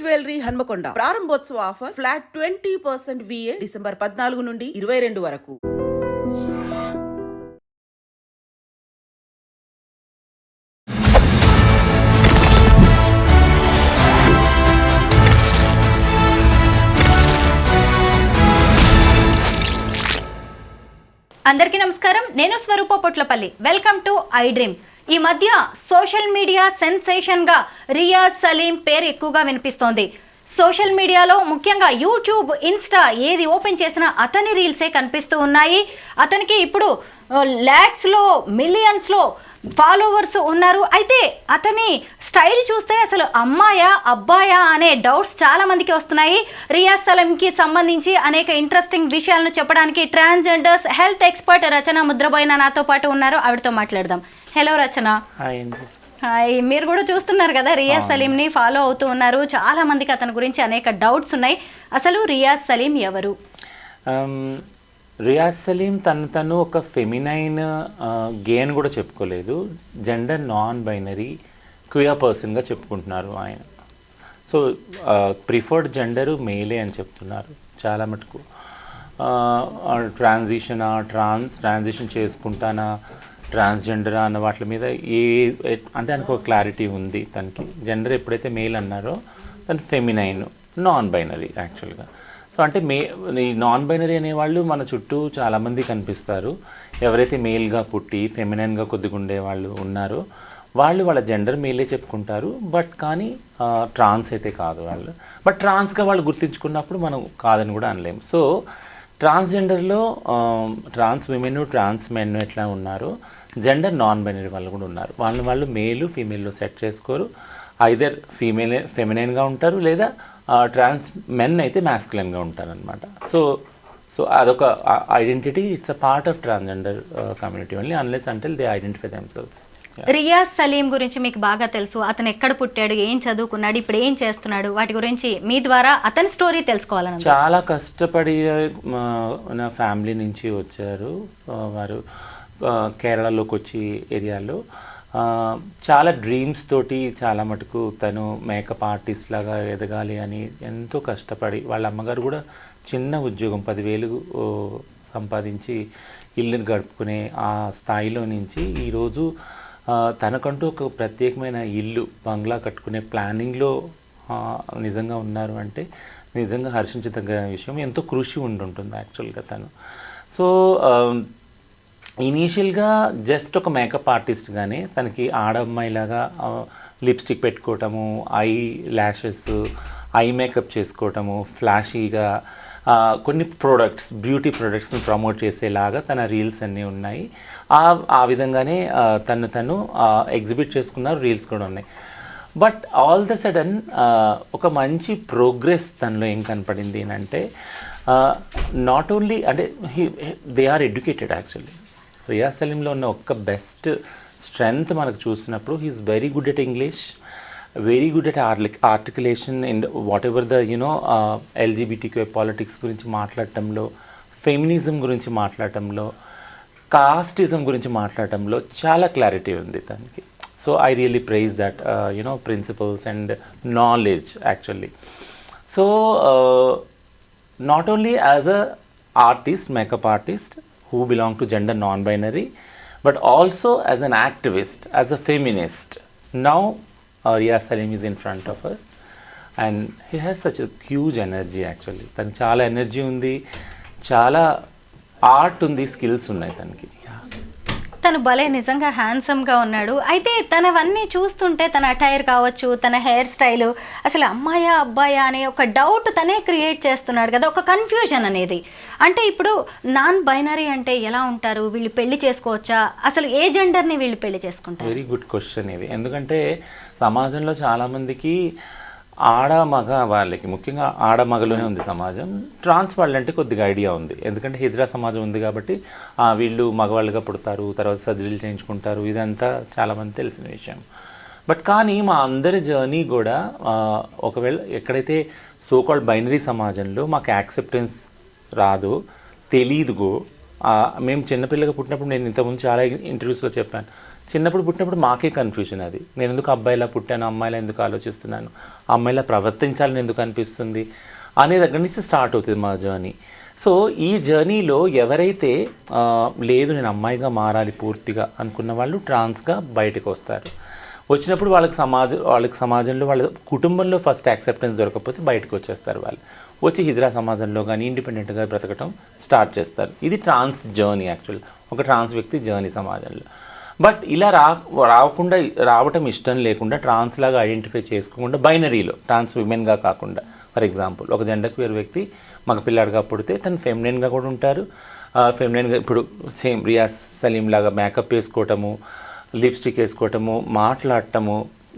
Jewellery Hanamkonda ప్రారంభోత్సవ offer flat 20% VA December 14 నుండి 22 వరకు. అందరికీ నమస్కారం. నేను Swaroopa Potlapalli. Welcome to I dream. ఈ మధ్య సోషల్ మీడియా సెన్సేషన్గా రియాజ్ సలీం పేరు ఎక్కువగా వినిపిస్తోంది. సోషల్ మీడియాలో ముఖ్యంగా యూట్యూబ్, ఇన్స్టా ఏది ఓపెన్ చేసినా అతని రీల్సే కనిపిస్తూ ఉన్నాయి. అతనికి ఇప్పుడు ల్యాక్స్లో, మిలియన్స్లో ఫాలోవర్స్ ఉన్నారు. అయితే అతని స్టైల్ చూస్తే అసలు అమ్మాయా అబ్బాయా అనే డౌట్స్ చాలా మందికి వస్తున్నాయి. రియాజ్ సలీంకి సంబంధించి అనేక ఇంట్రెస్టింగ్ విషయాలను చెప్పడానికి ట్రాన్స్జెండర్స్ హెల్త్ ఎక్స్పర్ట్ రచన ముద్రబోయిన నాతో పాటు ఉన్నారు. ఆవిడతో మాట్లాడదాం. హలో రచన. హాయ్. మీరు కూడా చూస్తున్నారు కదా, రియాజ్ సలీంని ఫాలో అవుతూ ఉన్నారు. చాలా మందికి అతని గురించి అనేక డౌట్స్ ఉన్నాయి. అసలు రియాజ్ సలీం ఎవరు? రియాజ్ సలీం తను ఒక ఫెమినైన్ గే అని కూడా చెప్పుకోలేదు. జెండర్ నాన్ బైనరీ క్వియర్ పర్సన్గా చెప్పుకుంటున్నారు ఆయన. సో ప్రిఫర్డ్ జెండరు మేలే అని చెప్తున్నారు చాలా మటుకు. ట్రాన్సిషన్ చేసుకుంటానా, ట్రాన్స్జెండరా అన్న వాటి మీద అంటే ఆయనకు ఒక క్లారిటీ ఉంది. తనకి జెండర్ ఎప్పుడైతే మేల్ అన్నారో తను ఫెమినైన్, నాన్ బైనరీ యాక్చువల్గా. సో అంటే ఈ నాన్ బైనరీ అనేవాళ్ళు మన చుట్టూ చాలామంది కనిపిస్తారు. ఎవరైతే మేల్గా పుట్టి ఫెమినైన్గా కొద్దిగా ఉండేవాళ్ళు ఉన్నారో వాళ్ళ జెండర్ మేలే చెప్పుకుంటారు. బట్ కానీ ట్రాన్స్ అయితే కాదు వాళ్ళు. బట్ ట్రాన్స్గా వాళ్ళు గుర్తించుకున్నప్పుడు మనం కాదని కూడా అనలేము. సో ట్రాన్స్జెండర్లో ట్రాన్స్ విమెన్, ట్రాన్స్ మెన్ ఎట్లా ఉన్నారో జెండర్ నాన్ బైనరీ వాళ్ళు కూడా ఉన్నారు. వాళ్ళు మేలు ఫీమేల్లో సెట్ చేసుకోరు. ఐదర్ ఫెమినైన్గా ఉంటారు లేదా ట్రాన్స్ మెన్ అయితే మ్యాస్కులైన్గా ఉంటారనమాట. సో అదొక identity. It's a part of transgender community only unless until they identify themselves. Riaz Salim గురించి మీకు బాగా తెలుసు. అతను ఎక్కడ పుట్టాడు, ఏం చదువుకున్నాడు, ఇప్పుడు ఏం చేస్తున్నాడు, వాటి గురించి మీ ద్వారా అతని స్టోరీ తెలుసుకోవాలని. చాలా కష్టపడి నా ఫ్యామిలీ నుంచి వచ్చారు వారు. కేరళలోకి వచ్చి ఏరియాలో చాలా డ్రీమ్స్ తోటి చాలా మటుకు తను మేకప్ ఆర్టిస్ట్ లాగా ఎదగాలి అని ఎంతో కష్టపడి, వాళ్ళ అమ్మగారు కూడా చిన్న ఉద్యోగం 10,000 సంపాదించి ఇల్లుని గడుపుకునే ఆ స్థాయిలో నుంచి ఈరోజు తనకంటూ ఒక ప్రత్యేకమైన ఇల్లు, బంగ్లా కట్టుకునే ప్లానింగ్లో నిజంగా ఉన్నారు అంటే నిజంగా హర్షించదగ్గ విషయం. ఎంతో కృషి ఉండుంటుంది యాక్చువల్గా తను. సో ఇనీషియల్గా జస్ట్ ఒక మేకప్ ఆర్టిస్ట్గానే తనకి ఆడమ్మాయిలాగా లిప్స్టిక్ పెట్టుకోవటము, ఐ ల్యాషెస్, ఐ మేకప్ చేసుకోవటము, ఫ్లాషీగా కొన్ని ప్రోడక్ట్స్, బ్యూటీ ప్రోడక్ట్స్ని ప్రమోట్ చేసేలాగా తన రీల్స్ అన్నీ ఉన్నాయి. ఆ విధంగానే తను ఎగ్జిబిట్ చేసుకున్నారు. రీల్స్ కూడా ఉన్నాయి. బట్ ఆల్ ద సడన్ ఒక మంచి ప్రోగ్రెస్ తనలో ఏం కనపడింది అంటే నాట్ ఓన్లీ అంటే they are educated actually. Riyaz సలీంలో ఉన్న ఒక్క బెస్ట్ స్ట్రెంగ్త్ మనకు చూసినప్పుడు he is very good at English, very good at articulation and whatever the LGBTQ politics గురించి మాట్లాడటంలో, ఫెమినిజం గురించి మాట్లాడటంలో, కాస్టిజం గురించి మాట్లాడటంలో చాలా క్లారిటీ ఉంది తనకి. So I really praise that principles and knowledge actually. So not only as a artist, makeup artist who belong to gender non-binary, but also as an activist, as a feminist. Now Riaz Saleem is in front of us and he has such a huge energy actually. తను చాలా energy ఉంది, చాలా art ఉంది, skills ఉన్నాయి తనకి. తను భలే నిజంగా హ్యాండ్సమ్గా ఉన్నాడు. అయితే తనవన్నీ చూస్తుంటే తన అటైర్ కావచ్చు, తన హెయిర్ స్టైలు, అసలు అమ్మాయా అబ్బాయా అనే ఒక డౌట్ తనే క్రియేట్ చేస్తున్నాడు కదా, ఒక కన్ఫ్యూజన్ అనేది. అంటే ఇప్పుడు నాన్ బైనరీ అంటే ఎలా ఉంటారు, వీళ్ళు పెళ్లి చేసుకోవచ్చా, అసలు ఏ జెండర్ని వీళ్ళు పెళ్లి చేసుకుంటారు? వెరీ గుడ్ క్వశ్చన్ ఇది. ఎందుకంటే సమాజంలో చాలామందికి ఆడ మగ వాళ్ళకి, ముఖ్యంగా ఆడ మగలోనే ఉంది సమాజం. ట్రాన్స్ వాళ్ళంటే కొద్దిగా ఐడియా ఉంది, ఎందుకంటే హిజ్రా సమాజం ఉంది కాబట్టి వీళ్ళు మగవాళ్ళుగా పుడతారు, తర్వాత సర్జరీలు చేయించుకుంటారు, ఇదంతా చాలామంది తెలిసిన విషయం. బట్ కానీ మా అందరి జర్నీ కూడా ఒకవేళ ఎక్కడైతే సోకాల్డ్ బైనరీ సమాజంలో మాకు యాక్సెప్టెన్స్ రాదో, తెలీదుగో, మేము చిన్నపిల్లగా పుట్టినప్పుడు నేను ఇంతకుముందు చాలా ఇంటర్వ్యూస్లో చెప్పాను, చిన్నప్పుడు పుట్టినప్పుడు మాకే కన్ఫ్యూజన్ అది. నేను ఎందుకు అబ్బాయిలా పుట్టాను, అమ్మాయిలా ఎందుకు ఆలోచిస్తున్నాను, అమ్మాయిలా ప్రవర్తించాలని ఎందుకు అనిపిస్తుంది అనే దగ్గర నుంచి స్టార్ట్ అవుతుంది మా జర్నీ. సో ఈ జర్నీలో ఎవరైతే లేదు నేను అమ్మాయిగా మారాలి పూర్తిగా అనుకున్న వాళ్ళు ట్రాన్స్గా బయటకు వస్తారు. వచ్చినప్పుడు వాళ్ళకి సమాజంలో వాళ్ళ కుటుంబంలో ఫస్ట్ యాక్సెప్టెన్స్ దొరకకపోతే బయటకు వచ్చేస్తారు. వాళ్ళు వచ్చి హిజ్రా సమాజంలో కానీ ఇండిపెండెంట్గా బ్రతకటం స్టార్ట్ చేస్తారు. ఇది ట్రాన్స్ జర్నీ యాక్చువల్, ఒక ట్రాన్స్ వ్యక్తి జర్నీ సమాజంలో. బట్ ఇలా రావటం ఇష్టం లేకుండా ట్రాన్స్ లాగా ఐడెంటిఫై చేసుకోకుండా బైనరీలో ట్రాన్స్ విమెన్గా కాకుండా, ఫర్ ఎగ్జాంపుల్ ఒక జెండర్ క్యూర్ వ్యక్తి మగ పిల్లాడిగా పుడితే తను ఫెమినైన్గా కూడా ఉంటారు. ఫెమినైన్గా ఇప్పుడు సేమ్ రియాజ్ సలీం లాగా మేకప్ వేసుకోవటము, లిప్స్టిక్ వేసుకోవటము, మాట్లాడటము,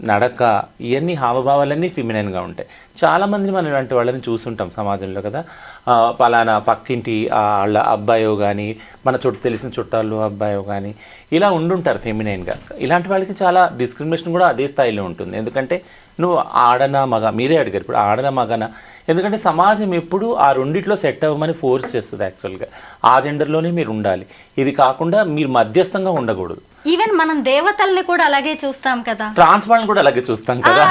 నడక, ఇవన్నీ హావభావాలన్నీ ఫిమినైన్గా ఉంటాయి. చాలామంది మనం ఇలాంటి వాళ్ళని చూస్తుంటాం సమాజంలో కదా. పలానా పక్కింటి వాళ్ళ అబ్బాయో కానీ మన చుట్టూ తెలిసిన చుట్టాలు అబ్బాయో కానీ ఇలా ఉండుంటారు ఫెమినైన్గా. ఇలాంటి వాళ్ళకి చాలా డిస్క్రిమినేషన్ కూడా అదే స్థాయిలో ఉంటుంది. ఎందుకంటే నువ్వు ఆడనా మగ, మీరే అడిగారు ఇప్పుడు ఆడనా మగనా, ఎందుకంటే సమాజం ఎప్పుడు ఆ రెండిట్లో సెట్ అవ్వమని ఫోర్స్ చేస్తుంది. యాక్చువల్గా ఆ జెండర్లోనే మీరు ఉండాలి, ఇది కాకుండా మీరు మధ్యస్థంగా ఉండకూడదు. ఈవెన్ మనం దేవతల్ని కూడా అలాగే చూస్తాం కదా, ట్రాన్స్ వాళ్ళని కూడా అలాగే చూస్తాం కదా,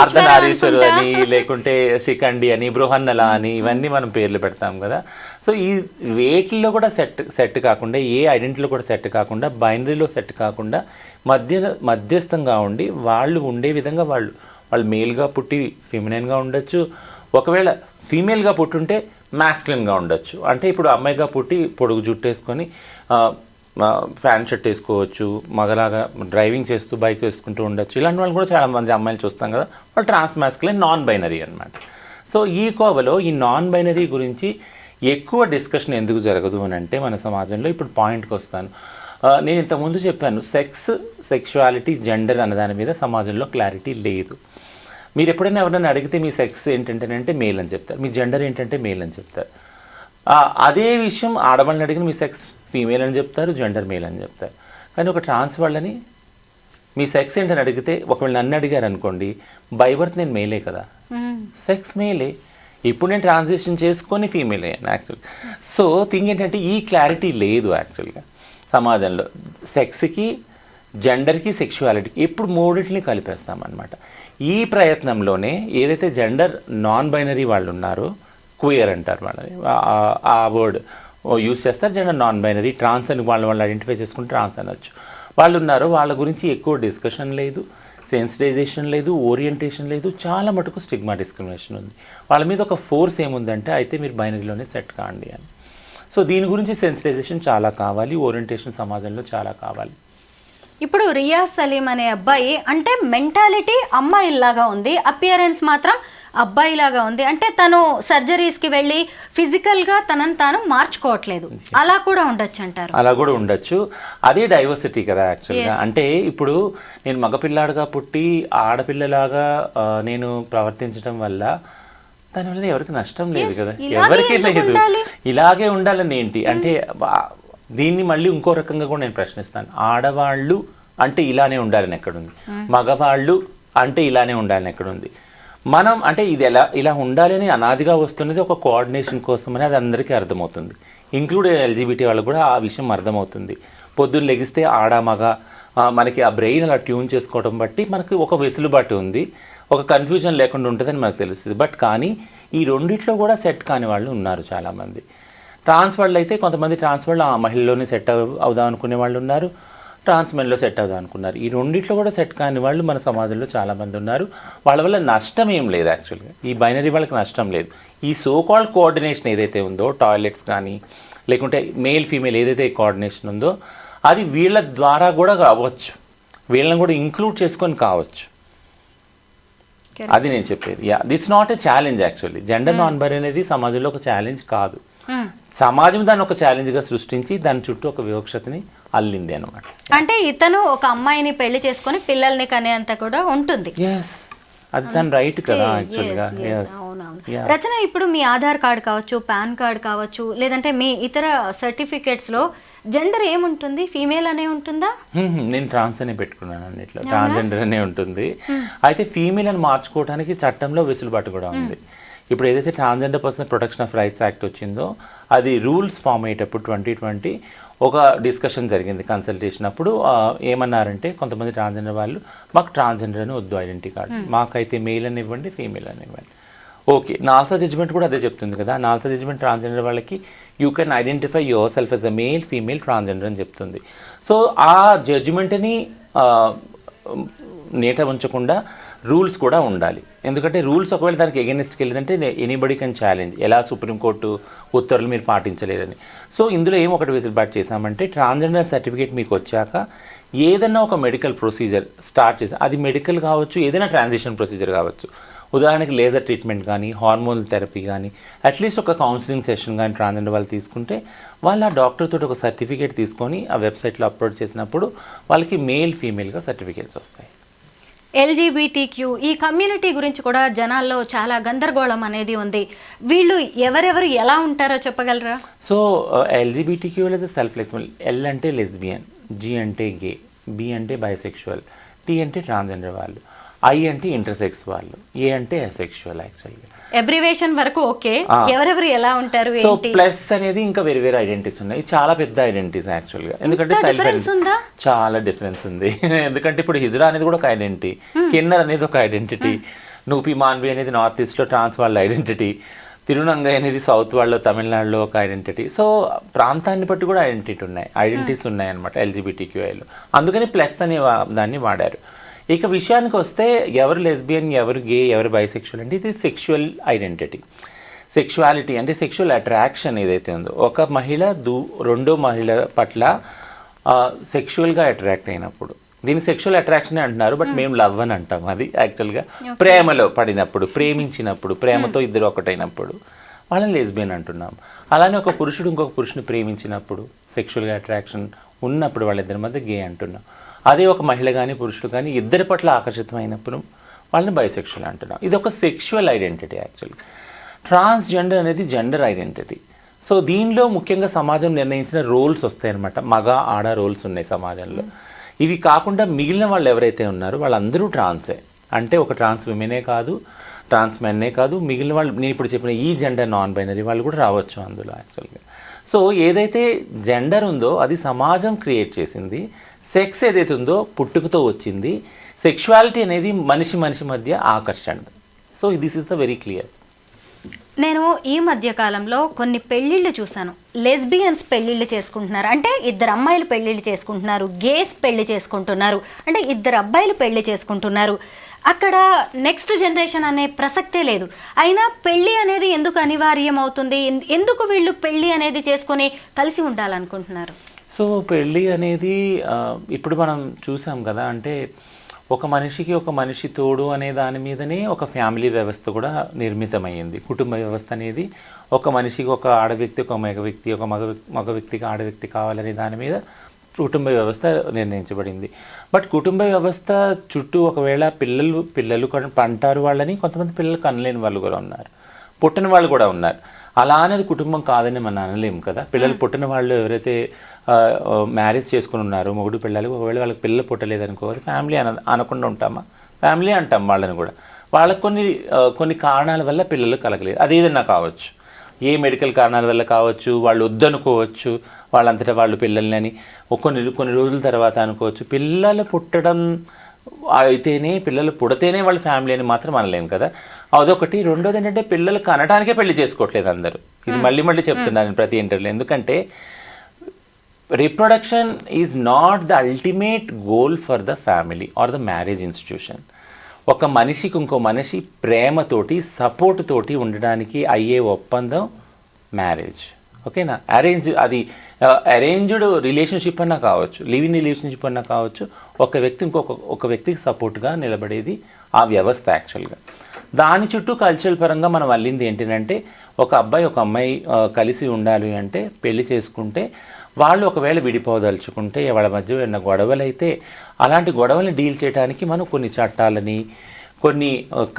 అర్ధనారీశ్వరు అని, లేకుంటే శిఖండి అని, బృహన్నల అని, ఇవన్నీ మనం పేర్లు పెడతాం కదా. సో ఈ వేటిల్లో కూడా సెట్ కాకుండా, ఏ ఐడెంటిటీలో కూడా సెట్ కాకుండా, బైనరీలో సెట్ కాకుండా మధ్యస్థంగా ఉండి వాళ్ళు ఉండే విధంగా వాళ్ళు మేల్గా పుట్టి ఫెమినైన్గా ఉండొచ్చు, ఒకవేళ ఫీమేల్గా పుట్టుంటే మ్యాస్కులిన్గా ఉండొచ్చు. అంటే ఇప్పుడు అమ్మాయిగా పుట్టి పొడుగు జుట్టు వేసుకొని ఫ్యాన్ షర్ట్ వేసుకోవచ్చు, మగలాగా డ్రైవింగ్ చేస్తూ బైక్ వేసుకుంటూ ఉండొచ్చు. ఇలాంటి వాళ్ళు కూడా చాలామంది అమ్మాయిలు చూస్తాం కదా, వాళ్ళు ట్రాన్స్ మ్యాస్కులిన్, నాన్ బైనరీ అనమాట. సో ఈ కోవలో ఈ నాన్ బైనరీ గురించి ఎక్కువ డిస్కషన్ ఎందుకు జరగదు అని అంటే మన సమాజంలో, ఇప్పుడు పాయింట్కి వస్తాను. నేను ఇంతకుముందు చెప్పాను, సెక్షువాలిటీ, జెండర్ అనే దాని మీద సమాజంలో క్లారిటీ లేదు. మీరు ఎప్పుడైనా ఎవరైనా అడిగితే మీ సెక్స్ ఏంటంటే మేల్ అని చెప్తారు, మీ జెండర్ ఏంటంటే మేల్ అని చెప్తారు. అదే విషయం ఆడవాళ్ళని అడిగిన మీ సెక్స్ ఫీమేల్ అని చెప్తారు, జెండర్ మేల్ అని చెప్తారు. కానీ ఒక ట్రాన్స్ వాళ్ళని మీ సెక్స్ ఏంటని అడిగితే, ఒకవేళ నన్ను అడిగారు అనుకోండి, బై బర్త్ నేను మేలే కదా, సెక్స్ మేలే, ఇప్పుడు నేను ట్రాన్సిషన్ చేసుకొని ఫీమేల్ అయ్యాను యాక్చువల్గా. సో థింగ్ ఏంటంటే ఈ క్లారిటీ లేదు యాక్చువల్గా సమాజంలో. సెక్స్కి, జెండర్కి, సెక్షువాలిటీకి ఎప్పుడు మూడింటిని కలిపేస్తామన్నమాట. ఈ ప్రయత్నంలోనే ఏదైతే జెండర్ నాన్ బైనరీ వాళ్ళు ఉన్నారో, క్వియర్ అంటారు వాళ్ళని, ఆ వర్డ్ యూస్ చేస్తారు. జెండర్ నాన్ బైనరీ, ట్రాన్స్ అని వాళ్ళు ఐడెంటిఫై చేసుకుంటే ట్రాన్స్ అనొచ్చు. వాళ్ళు ఉన్నారు, వాళ్ళ గురించి ఎక్కువ డిస్కషన్ లేదు, సెన్సిటైజేషన్ లేదు, ఓరియంటేషన్ లేదు, చాలా మటుకు స్టిగ్మా, డిస్క్రిమినేషన్ ఉంది. వాళ్ళ మీద ఒక ఫోర్స్ ఏముందంటే అయితే మీరు బైనరీలోనే సెట్ కాండి అని. సో దీని గురించి సెన్సిటైజేషన్ చాలా కావాలి, ఓరియంటేషన్ సమాజంలో చాలా కావాలి. ఇప్పుడు రియాజ్ సలీం అనే అబ్బాయి అంటే మెంటాలిటీ అమ్మాయిలాగా ఉంది, అపియరెన్స్ మాత్రం అబ్బాయిలాగా ఉంది. అంటే తను సర్జరీస్కి వెళ్ళి ఫిజికల్గా తనను తాను మార్చుకోవట్లేదు, అలా కూడా ఉండొచ్చు అంటారు. అలా కూడా ఉండొచ్చు, అదే డైవర్సిటీ కదా యాక్చువల్గా. అంటే ఇప్పుడు నేను మగపిల్లాడుగా పుట్టి ఆడపిల్లలాగా నేను ప్రవర్తించడం వల్ల దానివల్ల ఎవరికి నష్టం లేదు కదా, ఎవరికి లేదు. ఇలాగే ఉండాలని ఏంటి అంటే, దీన్ని మళ్ళీ ఇంకో రకంగా కూడా నేను ప్రశ్నిస్తాను. ఆడవాళ్ళు అంటే ఇలానే ఉండాలని ఎక్కడుంది, మగవాళ్ళు అంటే ఇలానే ఉండాలని ఎక్కడుంది. మనం అంటే ఇది ఇలా ఉండాలని అనాదిగా వస్తున్నది ఒక కోఆర్డినేషన్ కోసమని అది అందరికీ అర్థమవుతుంది, ఇంక్లూడ్ ఎల్జీబీటీ వాళ్ళకు కూడా ఆ విషయం అర్థమవుతుంది. పొద్దున్న లెగిస్తే ఆడ మగ మనకి ఆ బ్రెయిన్ అలా ట్యూన్ చేసుకోవడం బట్టి మనకి ఒక వెసులుబాటు ఉంది, ఒక కన్ఫ్యూజన్ లేకుండా ఉంటుందని మనకు తెలుస్తుంది. బట్ కానీ ఈ రెండిట్లో కూడా సెట్ కాని వాళ్ళు ఉన్నారు చాలామంది. ట్రాన్స్ వాళ్ళు అయితే కొంతమంది ట్రాన్స్ వాళ్ళు మహిళలోనే సెట్ అవుదాం అనుకునే వాళ్ళు ఉన్నారు, ట్రాన్స్ మెన్లో సెట్ అవుదాం అనుకున్నారు. ఈ రెండిట్లో కూడా సెట్ కాని వాళ్ళు మన సమాజంలో చాలామంది ఉన్నారు. వాళ్ళ వల్ల నష్టం ఏం లేదు యాక్చువల్గా, ఈ బైనరీ వాళ్ళకి నష్టం లేదు. ఈ సో కాల్డ్ కోఆర్డినేషన్ ఏదైతే ఉందో, టాయిలెట్స్ కానీ లేకుంటే మేల్ ఫీమేల్ ఏదైతే కోఆర్డినేషన్ ఉందో అది వీళ్ళ ద్వారా కూడా అవ్వచ్చు, వీళ్ళని కూడా ఇంక్లూడ్ చేసుకొని కావచ్చు. అది నేను చెప్పేది. That's not a challenge actually. Gender non binary అనేది సమాజంలో ఒక ఛాలెంజ్ కాదు, సమాజం దాన్ని ఒక ఛాలెంజ్గా సృష్టించి దాని చుట్టూ ఒక వివక్షతని అల్లింది అనమాట. అంటే ఇతను ఒక అమ్మాయిని పెళ్లి చేసుకొని పిల్లల్ని కనేంత కూడా ఉంటుంది. అది తన రైట్ కదా యాక్చువల్గా. రచన, ఇప్పుడు మీ ఆధార్ కార్డ్ కావచ్చు, పాన్ కార్డ్ కావచ్చు, లేదంటే మీ ఇతర సర్టిఫికేట్స్లో జెండర్ ఏముంటుంది, ఫీమేల్ అనే ఉంటుందా? నేను ట్రాన్స్ అనే పెట్టుకున్నాను, అన్నిట్లో ట్రాన్స్జెండర్ అనే ఉంటుంది. అయితే ఫీమేల్ అని మార్చుకోవడానికి చట్టంలో వెసులుబాటు కూడా ఉంది. ఇప్పుడు ఏదైతే transgender person protection of rights act వచ్చిందో అది రూల్స్ ఫామ్ అయ్యేటప్పుడు 2020 ఒక డిస్కషన్ జరిగింది కన్సల్టేషన్ అప్పుడు. ఏమన్నారంటే కొంతమంది ట్రాన్స్జెండర్ వాళ్ళు మాకు ట్రాన్స్జెండర్ అని వద్దు ఐడెంటిటీ కార్డు, మాకైతే మేల్ అని ఇవ్వండి ఫీమేల్ అని ఇవ్వండి. ఓకే, నాల్సా జడ్జిమెంట్ కూడా అదే చెప్తుంది కదా. నాల్సా జడ్జిమెంట్ ట్రాన్స్జెండర్ వాళ్ళకి you can identify your self yes a male female transgender అని చెప్తుంది. సో ఆ జడ్జిమెంట్ని నేట ఉంచకుండా రూల్స్ కూడా ఉండాలి. ఎందుకంటే రూల్స్ ఒకవేళ దానికి ఎగెనిస్ట్కి వెళ్ళిందంటే ఎనీబడి కెన్ ఛాలెంజ్, ఎలా సుప్రీంకోర్టు ఉత్తర్వులు మీరు పాటించలేరని. సో ఇందులో ఒకటి వెసులుబాటు చేశామంటే ట్రాన్స్జెండర్ సర్టిఫికేట్ మీకు వచ్చాక ఏదైనా ఒక మెడికల్ ప్రొసీజర్ స్టార్ట్ చేసి, అది మెడికల్ కావచ్చు, ఏదైనా ట్రాన్సిషన్ ప్రొసీజర్ కావచ్చు. ఉదాహరణకి లేజర్ ట్రీట్మెంట్ కానీ, హార్మోన్ థెరపీ కానీ, అట్లీస్ట్ ఒక కౌన్సిలింగ్ సెషన్ కానీ ట్రాన్స్జెండర్ వాళ్ళు తీసుకుంటే వాళ్ళు ఆ డాక్టర్ తోటి ఒక సర్టిఫికేట్ తీసుకొని ఆ వెబ్సైట్లో అప్లోడ్ చేసినప్పుడు వాళ్ళకి మేల్ ఫీమేల్గా సర్టిఫికేట్స్ వస్తాయి. ఎల్జీబీటీక్యూ ఈ కమ్యూనిటీ గురించి కూడా జనాల్లో చాలా గందరగోళం అనేది ఉంది. వీళ్ళు ఎవరెవరు ఎలా ఉంటారో చెప్పగలరా? So LGBTQ is self flexible. L అంటే లెస్బియన్, జీ అంటే గే, బి అంటే బైసెక్షువల్, టీ అంటే ట్రాన్స్జెండర్ వాళ్ళు, ఐ అంటే ఇంటర్సెక్స్ వాళ్ళు, ఏ అంటే అసెక్షువల్. యాక్చువల్గా అబ్రివేషన్ వరకు ఓకే, ఎవరెవరు ఎలా ఉంటారు? సో ప్లస్ అనేది ఇంకా వేరే వేరే ఐడెంటిటీస్ ఉన్నాయి. చాలా పెద్ద ఐడెంటిటీస్ యాక్చువల్గా. ఎందుకంటే చాలా డిఫరెన్స్ ఉంది. ఎందుకంటే ఇప్పుడు హిజ్రా అనేది కూడా ఒక ఐడెంటిటీ, కిన్నర్ అనేది ఒక ఐడెంటిటీ, నూపి మాన్వి అనేది నార్త్ ఈస్ట్లో ట్రాన్స్ వాళ్ళ ఐడెంటిటీ, తిరునంగై అనేది సౌత్ వాళ్ళు తమిళనాడులో ఒక ఐడెంటిటీ. సో ప్రాంతాన్ని బట్టి కూడా ఐడెంటిటీస్ ఉన్నాయి అనమాట ఎల్జీబీటీక్యూఐలో. అందుకని ప్లస్ అనే దాన్ని వాడారు. ఇక విషయానికి వస్తే ఎవరు లెస్బియన్, ఎవరు గే, ఎవరు బైసెక్షువల్ అంటే ఇది సెక్షువల్ ఐడెంటిటీ. సెక్షువాలిటీ అంటే సెక్షువల్ అట్రాక్షన్ ఏదైతే ఉందో, ఒక మహిళ రెండో మహిళ పట్ల సెక్షువల్గా అట్రాక్ట్ అయినప్పుడు దీన్ని సెక్షువల్ అట్రాక్షన్ అంటున్నారు. బట్ మేము లవ్ అని అంటాం. అది యాక్చువల్గా ప్రేమలో పడినప్పుడు, ప్రేమించినప్పుడు, ప్రేమతో ఇద్దరు ఒకటైనప్పుడు వాళ్ళని లెస్బియన్ అంటున్నాం. అలానే ఒక పురుషుడు ఇంకొక పురుషుని ప్రేమించినప్పుడు, సెక్షువల్గా అట్రాక్షన్ ఉన్నప్పుడు వాళ్ళిద్దరి మధ్య గే అంటున్నాం. అదే ఒక మహిళ కానీ పురుషుడు కానీ ఇద్దరి పట్ల ఆకర్షితమైనప్పుడు వాళ్ళని బైసెక్షువల్ అంటున్నాం. ఇది ఒక సెక్షువల్ ఐడెంటిటీ. యాక్చువల్గా ట్రాన్స్జెండర్ అనేది జెండర్ ఐడెంటిటీ. సో దీనిలో ముఖ్యంగా సమాజం నిర్ణయించిన రోల్స్ వస్తాయన్నమాట. మగ ఆడ రోల్స్ ఉన్నాయి సమాజంలో. ఇవి కాకుండా మిగిలిన వాళ్ళు ఎవరైతే ఉన్నారో వాళ్ళందరూ ట్రాన్సే. అంటే ఒక ట్రాన్స్ విమెనే కాదు, ట్రాన్స్ మెన్నే కాదు, మిగిలిన వాళ్ళు నేను ఇప్పుడు చెప్పిన ఈ జెండర్ నాన్ బైనరీ వాళ్ళు కూడా రావచ్చు అందులో యాక్చువల్గా. సో ఏదైతే జెండర్ ఉందో అది సమాజం క్రియేట్ చేసింది. సెక్స్ ఏదైతే ఉందో పుట్టుకతో వచ్చింది. సెక్షువాలిటీ అనేది మనిషి మధ్య ఆకర్షణ. So this is the very clear. నేను ఈ మధ్య కాలంలో కొన్ని పెళ్ళిళ్ళు చూశాను. లెస్బియన్స్ పెళ్ళిళ్ళు చేసుకుంటున్నారు, అంటే ఇద్దరు అమ్మాయిలు పెళ్ళిళ్ళు చేసుకుంటున్నారు. గేస్ పెళ్లి చేసుకుంటున్నారు, అంటే ఇద్దరు అబ్బాయిలు పెళ్లి చేసుకుంటున్నారు. అక్కడ నెక్స్ట్ జనరేషన్ అనే ప్రసక్తే లేదు. అయినా పెళ్ళి అనేది ఎందుకు అనివార్యం అవుతుంది? ఎందుకు వీళ్ళు పెళ్ళి అనేది చేసుకొని కలిసి ఉండాలనుకుంటున్నారు? సో పెళ్ళి అనేది ఇప్పుడు మనం చూసాం కదా, అంటే ఒక మనిషికి ఒక మనిషి తోడు అనే దాని మీదనే ఒక ఫ్యామిలీ వ్యవస్థ కూడా నిర్మితమైంది. కుటుంబ వ్యవస్థ అనేది ఒక మనిషికి ఒక ఆడవ్యక్తి, ఒక మగ వ్యక్తి, ఒక మగ వ్యక్తికి ఆడవ్యక్తి కావాలనే దాని మీద కుటుంబ వ్యవస్థ నిర్ణయించబడింది. బట్ కుటుంబ వ్యవస్థ చుట్టూ ఒకవేళ పిల్లలు పంటారు వాళ్ళని, కొంతమంది పిల్లలు కనలేని వాళ్ళు కూడా ఉన్నారు, పుట్టిన వాళ్ళు కూడా ఉన్నారు. అలా అనేది కుటుంబం కాదని మనం అనలేము కదా. పిల్లలు పుట్టిన వాళ్ళు ఎవరైతే మ్యారేజ్ చేసుకుని ఉన్నారో మొగుడు పిల్లలు, ఒకవేళ వాళ్ళకి పిల్లలు పుట్టలేదనుకో ఫ్యామిలీ అనకుండా ఉంటామా? ఫ్యామిలీ అంటాం వాళ్ళని కూడా. వాళ్ళకి కొన్ని కారణాల వల్ల పిల్లలు కలగలేదు. అది ఏదన్నా కావచ్చు, ఏ మెడికల్ కారణాల వల్ల కావచ్చు, వాళ్ళు వద్దనుకోవచ్చు, వాళ్ళంతటా వాళ్ళు పిల్లల్ని కొన్ని రోజుల తర్వాత అనుకోవచ్చు. పిల్లలు పుట్టడం అయితేనే, పిల్లలు పుడితేనే వాళ్ళ ఫ్యామిలీ అని మాత్రం అనలేము కదా. అదొకటి. రెండోది ఏంటంటే పిల్లలు కనడానికే పెళ్లి చేసుకోవట్లేదు అందరూ. ఇది మళ్ళీ చెప్తున్నాను ప్రతి ఇంటర్వ్యూలో. ఎందుకంటే reproduction is not the ultimate goal for the family or the marriage institution. ఒక మనిషికి ఇంకో మనిషి ప్రేమతోటి సపోర్ట్ తోటి ఉండడానికి అయ్యే ఒప్పందం మ్యారేజ్. ఓకేనా? అది అరేంజ్డ్ రిలేషన్షిప్ అన్నా కావచ్చు, లివింగ్ రిలేషన్షిప్ అన్నా కావచ్చు. ఒక వ్యక్తి ఒక వ్యక్తికి సపోర్ట్గా నిలబడేది ఆ వ్యవస్థ యాక్చువల్గా. దాని చుట్టూ కల్చరల్ పరంగా మనం అల్లింది ఏంటంటే ఒక అబ్బాయి ఒక అమ్మాయి కలిసి ఉండాలి అంటే పెళ్లి చేసుకుంటే, వాళ్ళు ఒకవేళ విడిపోదలుచుకుంటే వాళ్ళ మధ్య ఉన్న గొడవలు అయితే అలాంటి గొడవల్ని డీల్ చేయడానికి మనం కొన్ని చట్టాలని, కొన్ని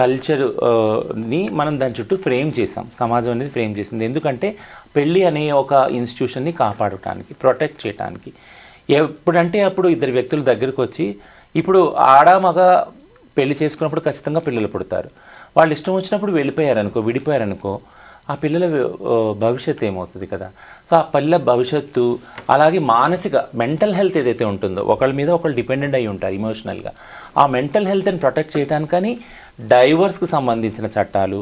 కల్చర్ని మనం దాని చుట్టూ ఫ్రేమ్ చేసాం. సమాజం అనేది ఫ్రేమ్ చేసింది. ఎందుకంటే పెళ్ళి అనే ఒక ఇన్స్టిట్యూషన్ని కాపాడటానికి, ప్రొటెక్ట్ చేయడానికి. ఎప్పుడంటే అప్పుడు ఇద్దరు వ్యక్తుల దగ్గరకు వచ్చి, ఇప్పుడు ఆడ మగ పెళ్లి చేసుకున్నప్పుడు ఖచ్చితంగా పిల్లలు పుడతారు. వాళ్ళు ఇష్టం వచ్చినప్పుడు వెళ్ళిపోయారనుకో, విడిపోయారనుకో, ఆ పిల్లల భవిష్యత్తు ఏమవుతుంది కదా. సో ఆ పిల్లల భవిష్యత్తు, అలాగే మానసిక మెంటల్ హెల్త్ ఏదైతే ఉంటుందో, ఒకళ్ళ మీద ఒకళ్ళు డిపెండెంట్ అయి ఉంటారు ఎమోషనల్గా, ఆ మెంటల్ హెల్త్ని ప్రొటెక్ట్ చేయడానికని డైవర్స్కి సంబంధించిన చట్టాలు,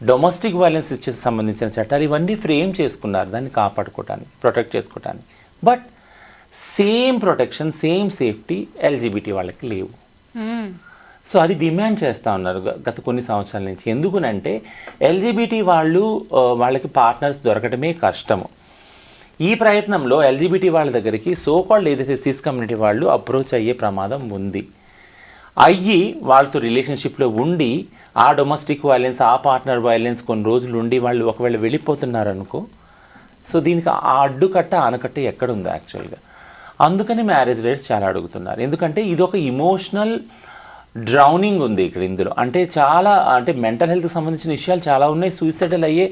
డొమెస్టిక్ వైలెన్స్ సంబంధించిన చట్టాలు ఇవన్నీ ఫ్రేమ్ చేసుకున్నారు దాన్ని కాపాడుకోవటానికి, ప్రొటెక్ట్ చేసుకోవటానికి. But same protection, same safety LGBT వాళ్ళకి లేవు. సో అది డిమాండ్ చేస్తూ ఉన్నారు గత కొన్ని సంవత్సరాల నుంచి. ఎందుకునంటే ఎల్జిబిటీ వాళ్ళకి పార్ట్నర్స్ దొరకటమే కష్టము. ఈ ప్రయత్నంలో ఎల్జిబిటీ వాళ్ళ దగ్గరికి సోకాల్డ్ ఏదైతే సిస్ కమ్యూనిటీ వాళ్ళు అప్రోచ్ అయ్యే ప్రమాదం ఉంది. అయ్యి వాళ్ళతో రిలేషన్షిప్లో ఉండి ఆ డొమెస్టిక్ వైలెన్స్, ఆ పార్ట్నర్ వైలెన్స్ కొన్ని రోజులు ఉండి వాళ్ళు ఒకవేళ వెళ్ళిపోతున్నారనుకో, సో దీనికి ఆ అడ్డుకట్ట ఆనకట్ట ఎక్కడుంది యాక్చువల్గా. అందుకని మ్యారేజ్ రేట్స్ చాలా అడుగుతున్నారు. ఎందుకంటే ఇది ఒక ఇమోషనల్ డ్రౌనింగ్ ఉంది ఇక్కడ ఇందులో. అంటే మెంటల్ హెల్త్కి సంబంధించిన విషయాలు చాలా ఉన్నాయి, సూసైడల్ అయ్యే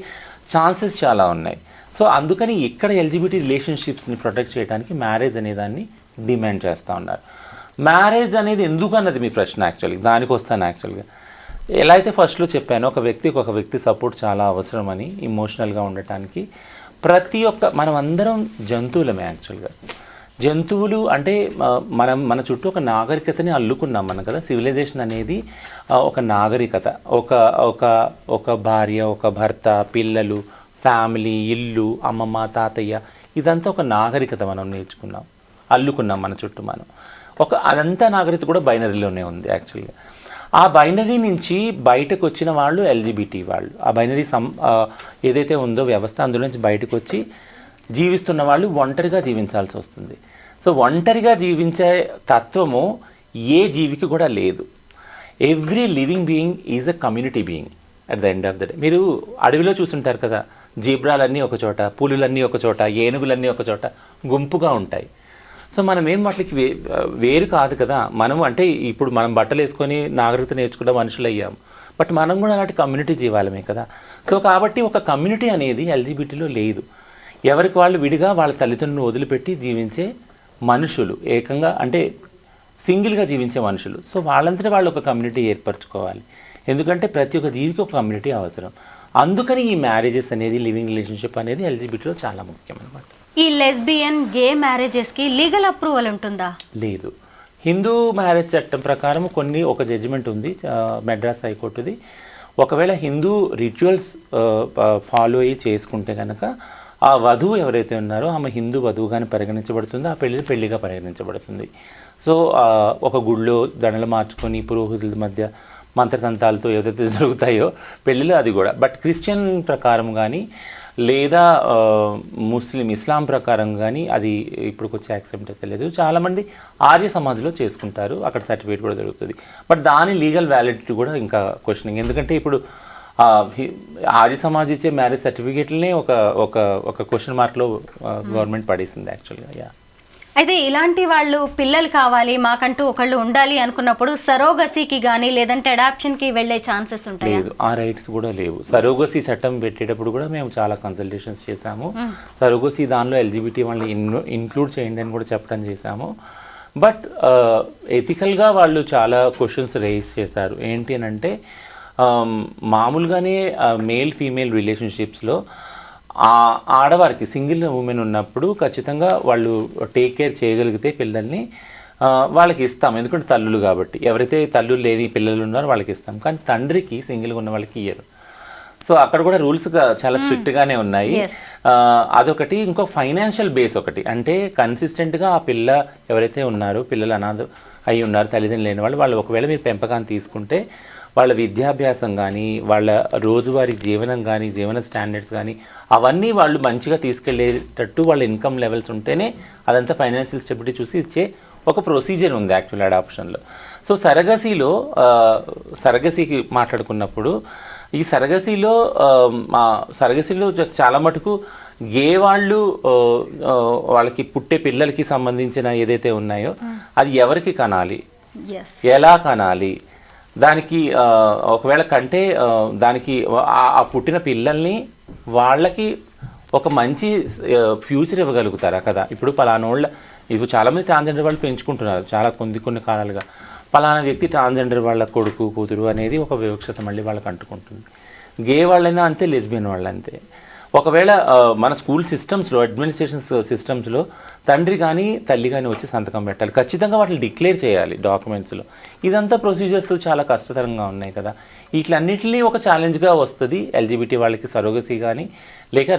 ఛాన్సెస్ చాలా ఉన్నాయి. సో అందుకని ఇక్కడ ఎల్జిబిటీ రిలేషన్షిప్స్ని ప్రొటెక్ట్ చేయడానికి మ్యారేజ్ అనే దాన్ని డిమాండ్ చేస్తూ ఉన్నారు. మ్యారేజ్ అనేది ఎందుకు అన్నది మీ ప్రశ్న. యాక్చువల్గా దానికి వస్తాను. యాక్చువల్గా ఎలా అయితే ఫస్ట్లో చెప్పానో, ఒక వ్యక్తి సపోర్ట్ చాలా అవసరమని ఇమోషనల్గా ఉండటానికి. మనం అందరం జంతువులమే యాక్చువల్గా. జంతువులు అంటే మన చుట్టూ ఒక నాగరికతని అల్లుకున్నాం మనం కదా. సివిలైజేషన్ అనేది ఒక నాగరికత, ఒక భార్య, ఒక భర్త, పిల్లలు, ఫ్యామిలీ, ఇల్లు, అమ్మమ్మ, తాతయ్య, ఇదంతా ఒక నాగరికత మనం నేర్చుకున్నాం, అల్లుకున్నాం మన చుట్టూ మనం. అదంతా నాగరికత కూడా బైనరీలోనే ఉంది యాక్చువల్గా. ఆ బైనరీ నుంచి బయటకు వచ్చిన వాళ్ళు ఎల్జిబిటీ వాళ్ళు. ఆ బైనరీ ఏదైతే ఉందో వ్యవస్థ, అందులో నుంచి బయటకు వచ్చి జీవిస్తున్న వాళ్ళు ఒంటరిగా జీవించాల్సి వస్తుంది. సో ఒంటరిగా జీవించే తత్వము ఏ జీవికి కూడా లేదు. Every living being is a community being at the end of the day. మీరు అడవిలో చూసుంటారు కదా, జీబ్రాలన్నీ ఒక చోట, పులులన్నీ ఒక చోట, ఏనుగులన్నీ ఒక చోట గుంపుగా ఉంటాయి. సో మనం ఏం వాటికి వేరు కాదు కదా. అంటే ఇప్పుడు మనం బట్టలు వేసుకొని నాగరికత నేర్చుకున్న మనుషులు అయ్యాం, బట్ మనం కూడా అలాంటి కమ్యూనిటీ జీవాలమే కదా. సో కాబట్టి ఒక కమ్యూనిటీ అనేది ఎల్జిబిటీలో లేదు. ఎవరికి వాళ్ళు విడిగా వాళ్ళ తల్లిదండ్రులను వదిలిపెట్టి జీవించే మనుషులు, ఏకంగా అంటే సింగిల్గా జీవించే మనుషులు. సో వాళ్ళంతటా వాళ్ళు ఒక కమ్యూనిటీ ఏర్పరచుకోవాలి. ఎందుకంటే ప్రతి ఒక్క జీవికి ఒక కమ్యూనిటీ అవసరం. అందుకని ఈ మ్యారేజెస్ అనేది, లివింగ్ రిలేషన్షిప్ అనేది ఎల్జిబిటీలో చాలా ముఖ్యం అన్నమాట. ఈ లెస్బియన్, గే మ్యారేజెస్కి లీగల్ అప్రూవల్ ఉంటుందా? లేదు. హిందూ మ్యారేజ్ చట్టం ప్రకారం ఒక జడ్జిమెంట్ ఉంది మెడ్రాస్ హైకోర్టుది. ఒకవేళ హిందూ రిచువల్స్ ఫాలో అయ్యి చేసుకుంటే కనుక ఆ వధువు ఎవరైతే ఉన్నారో ఆమె హిందూ వధువుగానే పరిగణించబడుతుంది, ఆ పెళ్లిగా పరిగణించబడుతుంది. సో ఒక గుళ్ళో దండలు మార్చుకొని పురోహితుల మధ్య మంత్రతంత్రాలతో ఏదైతే జరుగుతాయో పెళ్ళిలో అది కూడా. బట్ క్రిస్టియన్ ప్రకారం కానీ లేదా ఇస్లాం ప్రకారం కానీ అది ఇప్పుడు వచ్చి యాక్సెప్ట్ అయితే లేదు. చాలామంది ఆర్య సమాజ్లో చేసుకుంటారు, అక్కడ సర్టిఫికేట్ కూడా దొరుకుతుంది. బట్ దాని లీగల్ వ్యాలిడిటీ కూడా ఇంకా క్వశ్చనింగ్. ఎందుకంటే ఇప్పుడు ఆర్య సమాజ్ ఇచ్చే మ్యారేజ్ సర్టిఫికేట్లనే ఒక క్వశ్చన్ మార్క్లో గవర్నమెంట్ పడేసింది యాక్చువల్గా. అయితే ఇలాంటి వాళ్ళు పిల్లలు కావాలి, మాకంటూ ఒకళ్ళు ఉండాలి అనుకున్నప్పుడు సరోగసీకి కానీ లేదంటే అడాప్షన్కి వెళ్ళే ఛాన్సెస్ ఉంటాయి? లేదు, ఆ రైట్స్ కూడా లేవు. సరోగసీ చట్టం పెట్టేటప్పుడు కూడా మేము చాలా కన్సల్టేషన్స్ చేశాము. సరోగసీ దానిలో ఎల్జిబిటీ వాళ్ళని ఇంక్లూడ్ చేయండి అని కూడా చెప్పడం చేశాము. బట్ ఎథికల్గా వాళ్ళు చాలా క్వశ్చన్స్ రైజ్ చేశారు. ఏంటి అని అంటే మామూలుగానే మేల్ ఫీమేల్ రిలేషన్షిప్స్లో ఆడవారికి సింగిల్ ఉమెన్ ఉన్నప్పుడు ఖచ్చితంగా వాళ్ళు టేక్ కేర్ చేయగలిగితే పిల్లల్ని వాళ్ళకి ఇస్తాం, ఎందుకంటే తల్లులు కాబట్టి. ఎవరైతే తల్లులు లేని పిల్లలు ఉన్నారో వాళ్ళకి ఇస్తాం, కానీ తండ్రికి సింగిల్గా ఉన్న వాళ్ళకి ఇయ్యరు. సో అక్కడ కూడా రూల్స్ చాలా స్ట్రిక్ట్గానే ఉన్నాయి. అదొకటి. ఇంకో ఫైనాన్షియల్ బేస్ ఒకటి, అంటే కన్సిస్టెంట్గా ఆ పిల్ల ఎవరైతే ఉన్నారో, పిల్లలు అనాథ అయి ఉన్నారు, తల్లిదండ్రులు లేని వాళ్ళు ఒకవేళ మీరు పెంపకాన్ని తీసుకుంటే వాళ్ళ విద్యాభ్యాసం కానీ, వాళ్ళ రోజువారీ జీవనం కానీ, జీవన స్టాండర్డ్స్ కానీ అవన్నీ వాళ్ళు మంచిగా తీసుకెళ్లేటట్టు వాళ్ళ ఇన్కమ్ లెవెల్స్ ఉంటేనే అదంతా ఫైనాన్షియల్ స్టెబిలిటీ చూసి ఇచ్చే ఒక ప్రొసీజర్ ఉంది యాక్చువల్ అడాప్షన్లో. సో సరగసీకి మాట్లాడుకున్నప్పుడు ఈ సరగసీలో చాలా మటుకు గే వాళ్ళు వాళ్ళకి పుట్టే పిల్లలకి సంబంధించిన ఏదైతే ఉన్నాయో అది ఎవరికి కనాలి, ఎలా కనాలి, దానికి ఒకవేళ దానికి ఆ పుట్టిన పిల్లల్ని వాళ్ళకి ఒక మంచి ఫ్యూచర్ ఇవ్వగలుగుతారా కదా. ఇప్పుడు పలానోళ్ళ ఇప్పుడు చాలామంది ట్రాన్స్జెండర్ వాళ్ళు పెంచుకుంటున్నారు చాలా కొన్ని కాలాలుగా. పలానా వ్యక్తి ట్రాన్స్జెండర్ వాళ్ళ కొడుకు కూతురు అనేది ఒక వివక్షత మళ్ళీ వాళ్ళకి అంటుకుంటుంది. గే వాళ్ళైనా అంతే, లెస్బియన్ వాళ్ళు అంతే. ఒకవేళ మన స్కూల్ సిస్టమ్స్లో, అడ్మినిస్ట్రేషన్ సిస్టమ్స్లో తండ్రి కానీ తల్లి కానీ వచ్చి సంతకం పెట్టాలి, ఖచ్చితంగా వాటిని డిక్లేర్ చేయాలి డాక్యుమెంట్స్లో. ఇదంతా ప్రొసీజర్స్ చాలా కష్టతరంగా ఉన్నాయి కదా. వీటిలన్నింటినీ ఒక ఛాలెంజ్గా వస్తుంది ఎల్జిబిటీ వాళ్ళకి. సరోగసీ కానీ లేక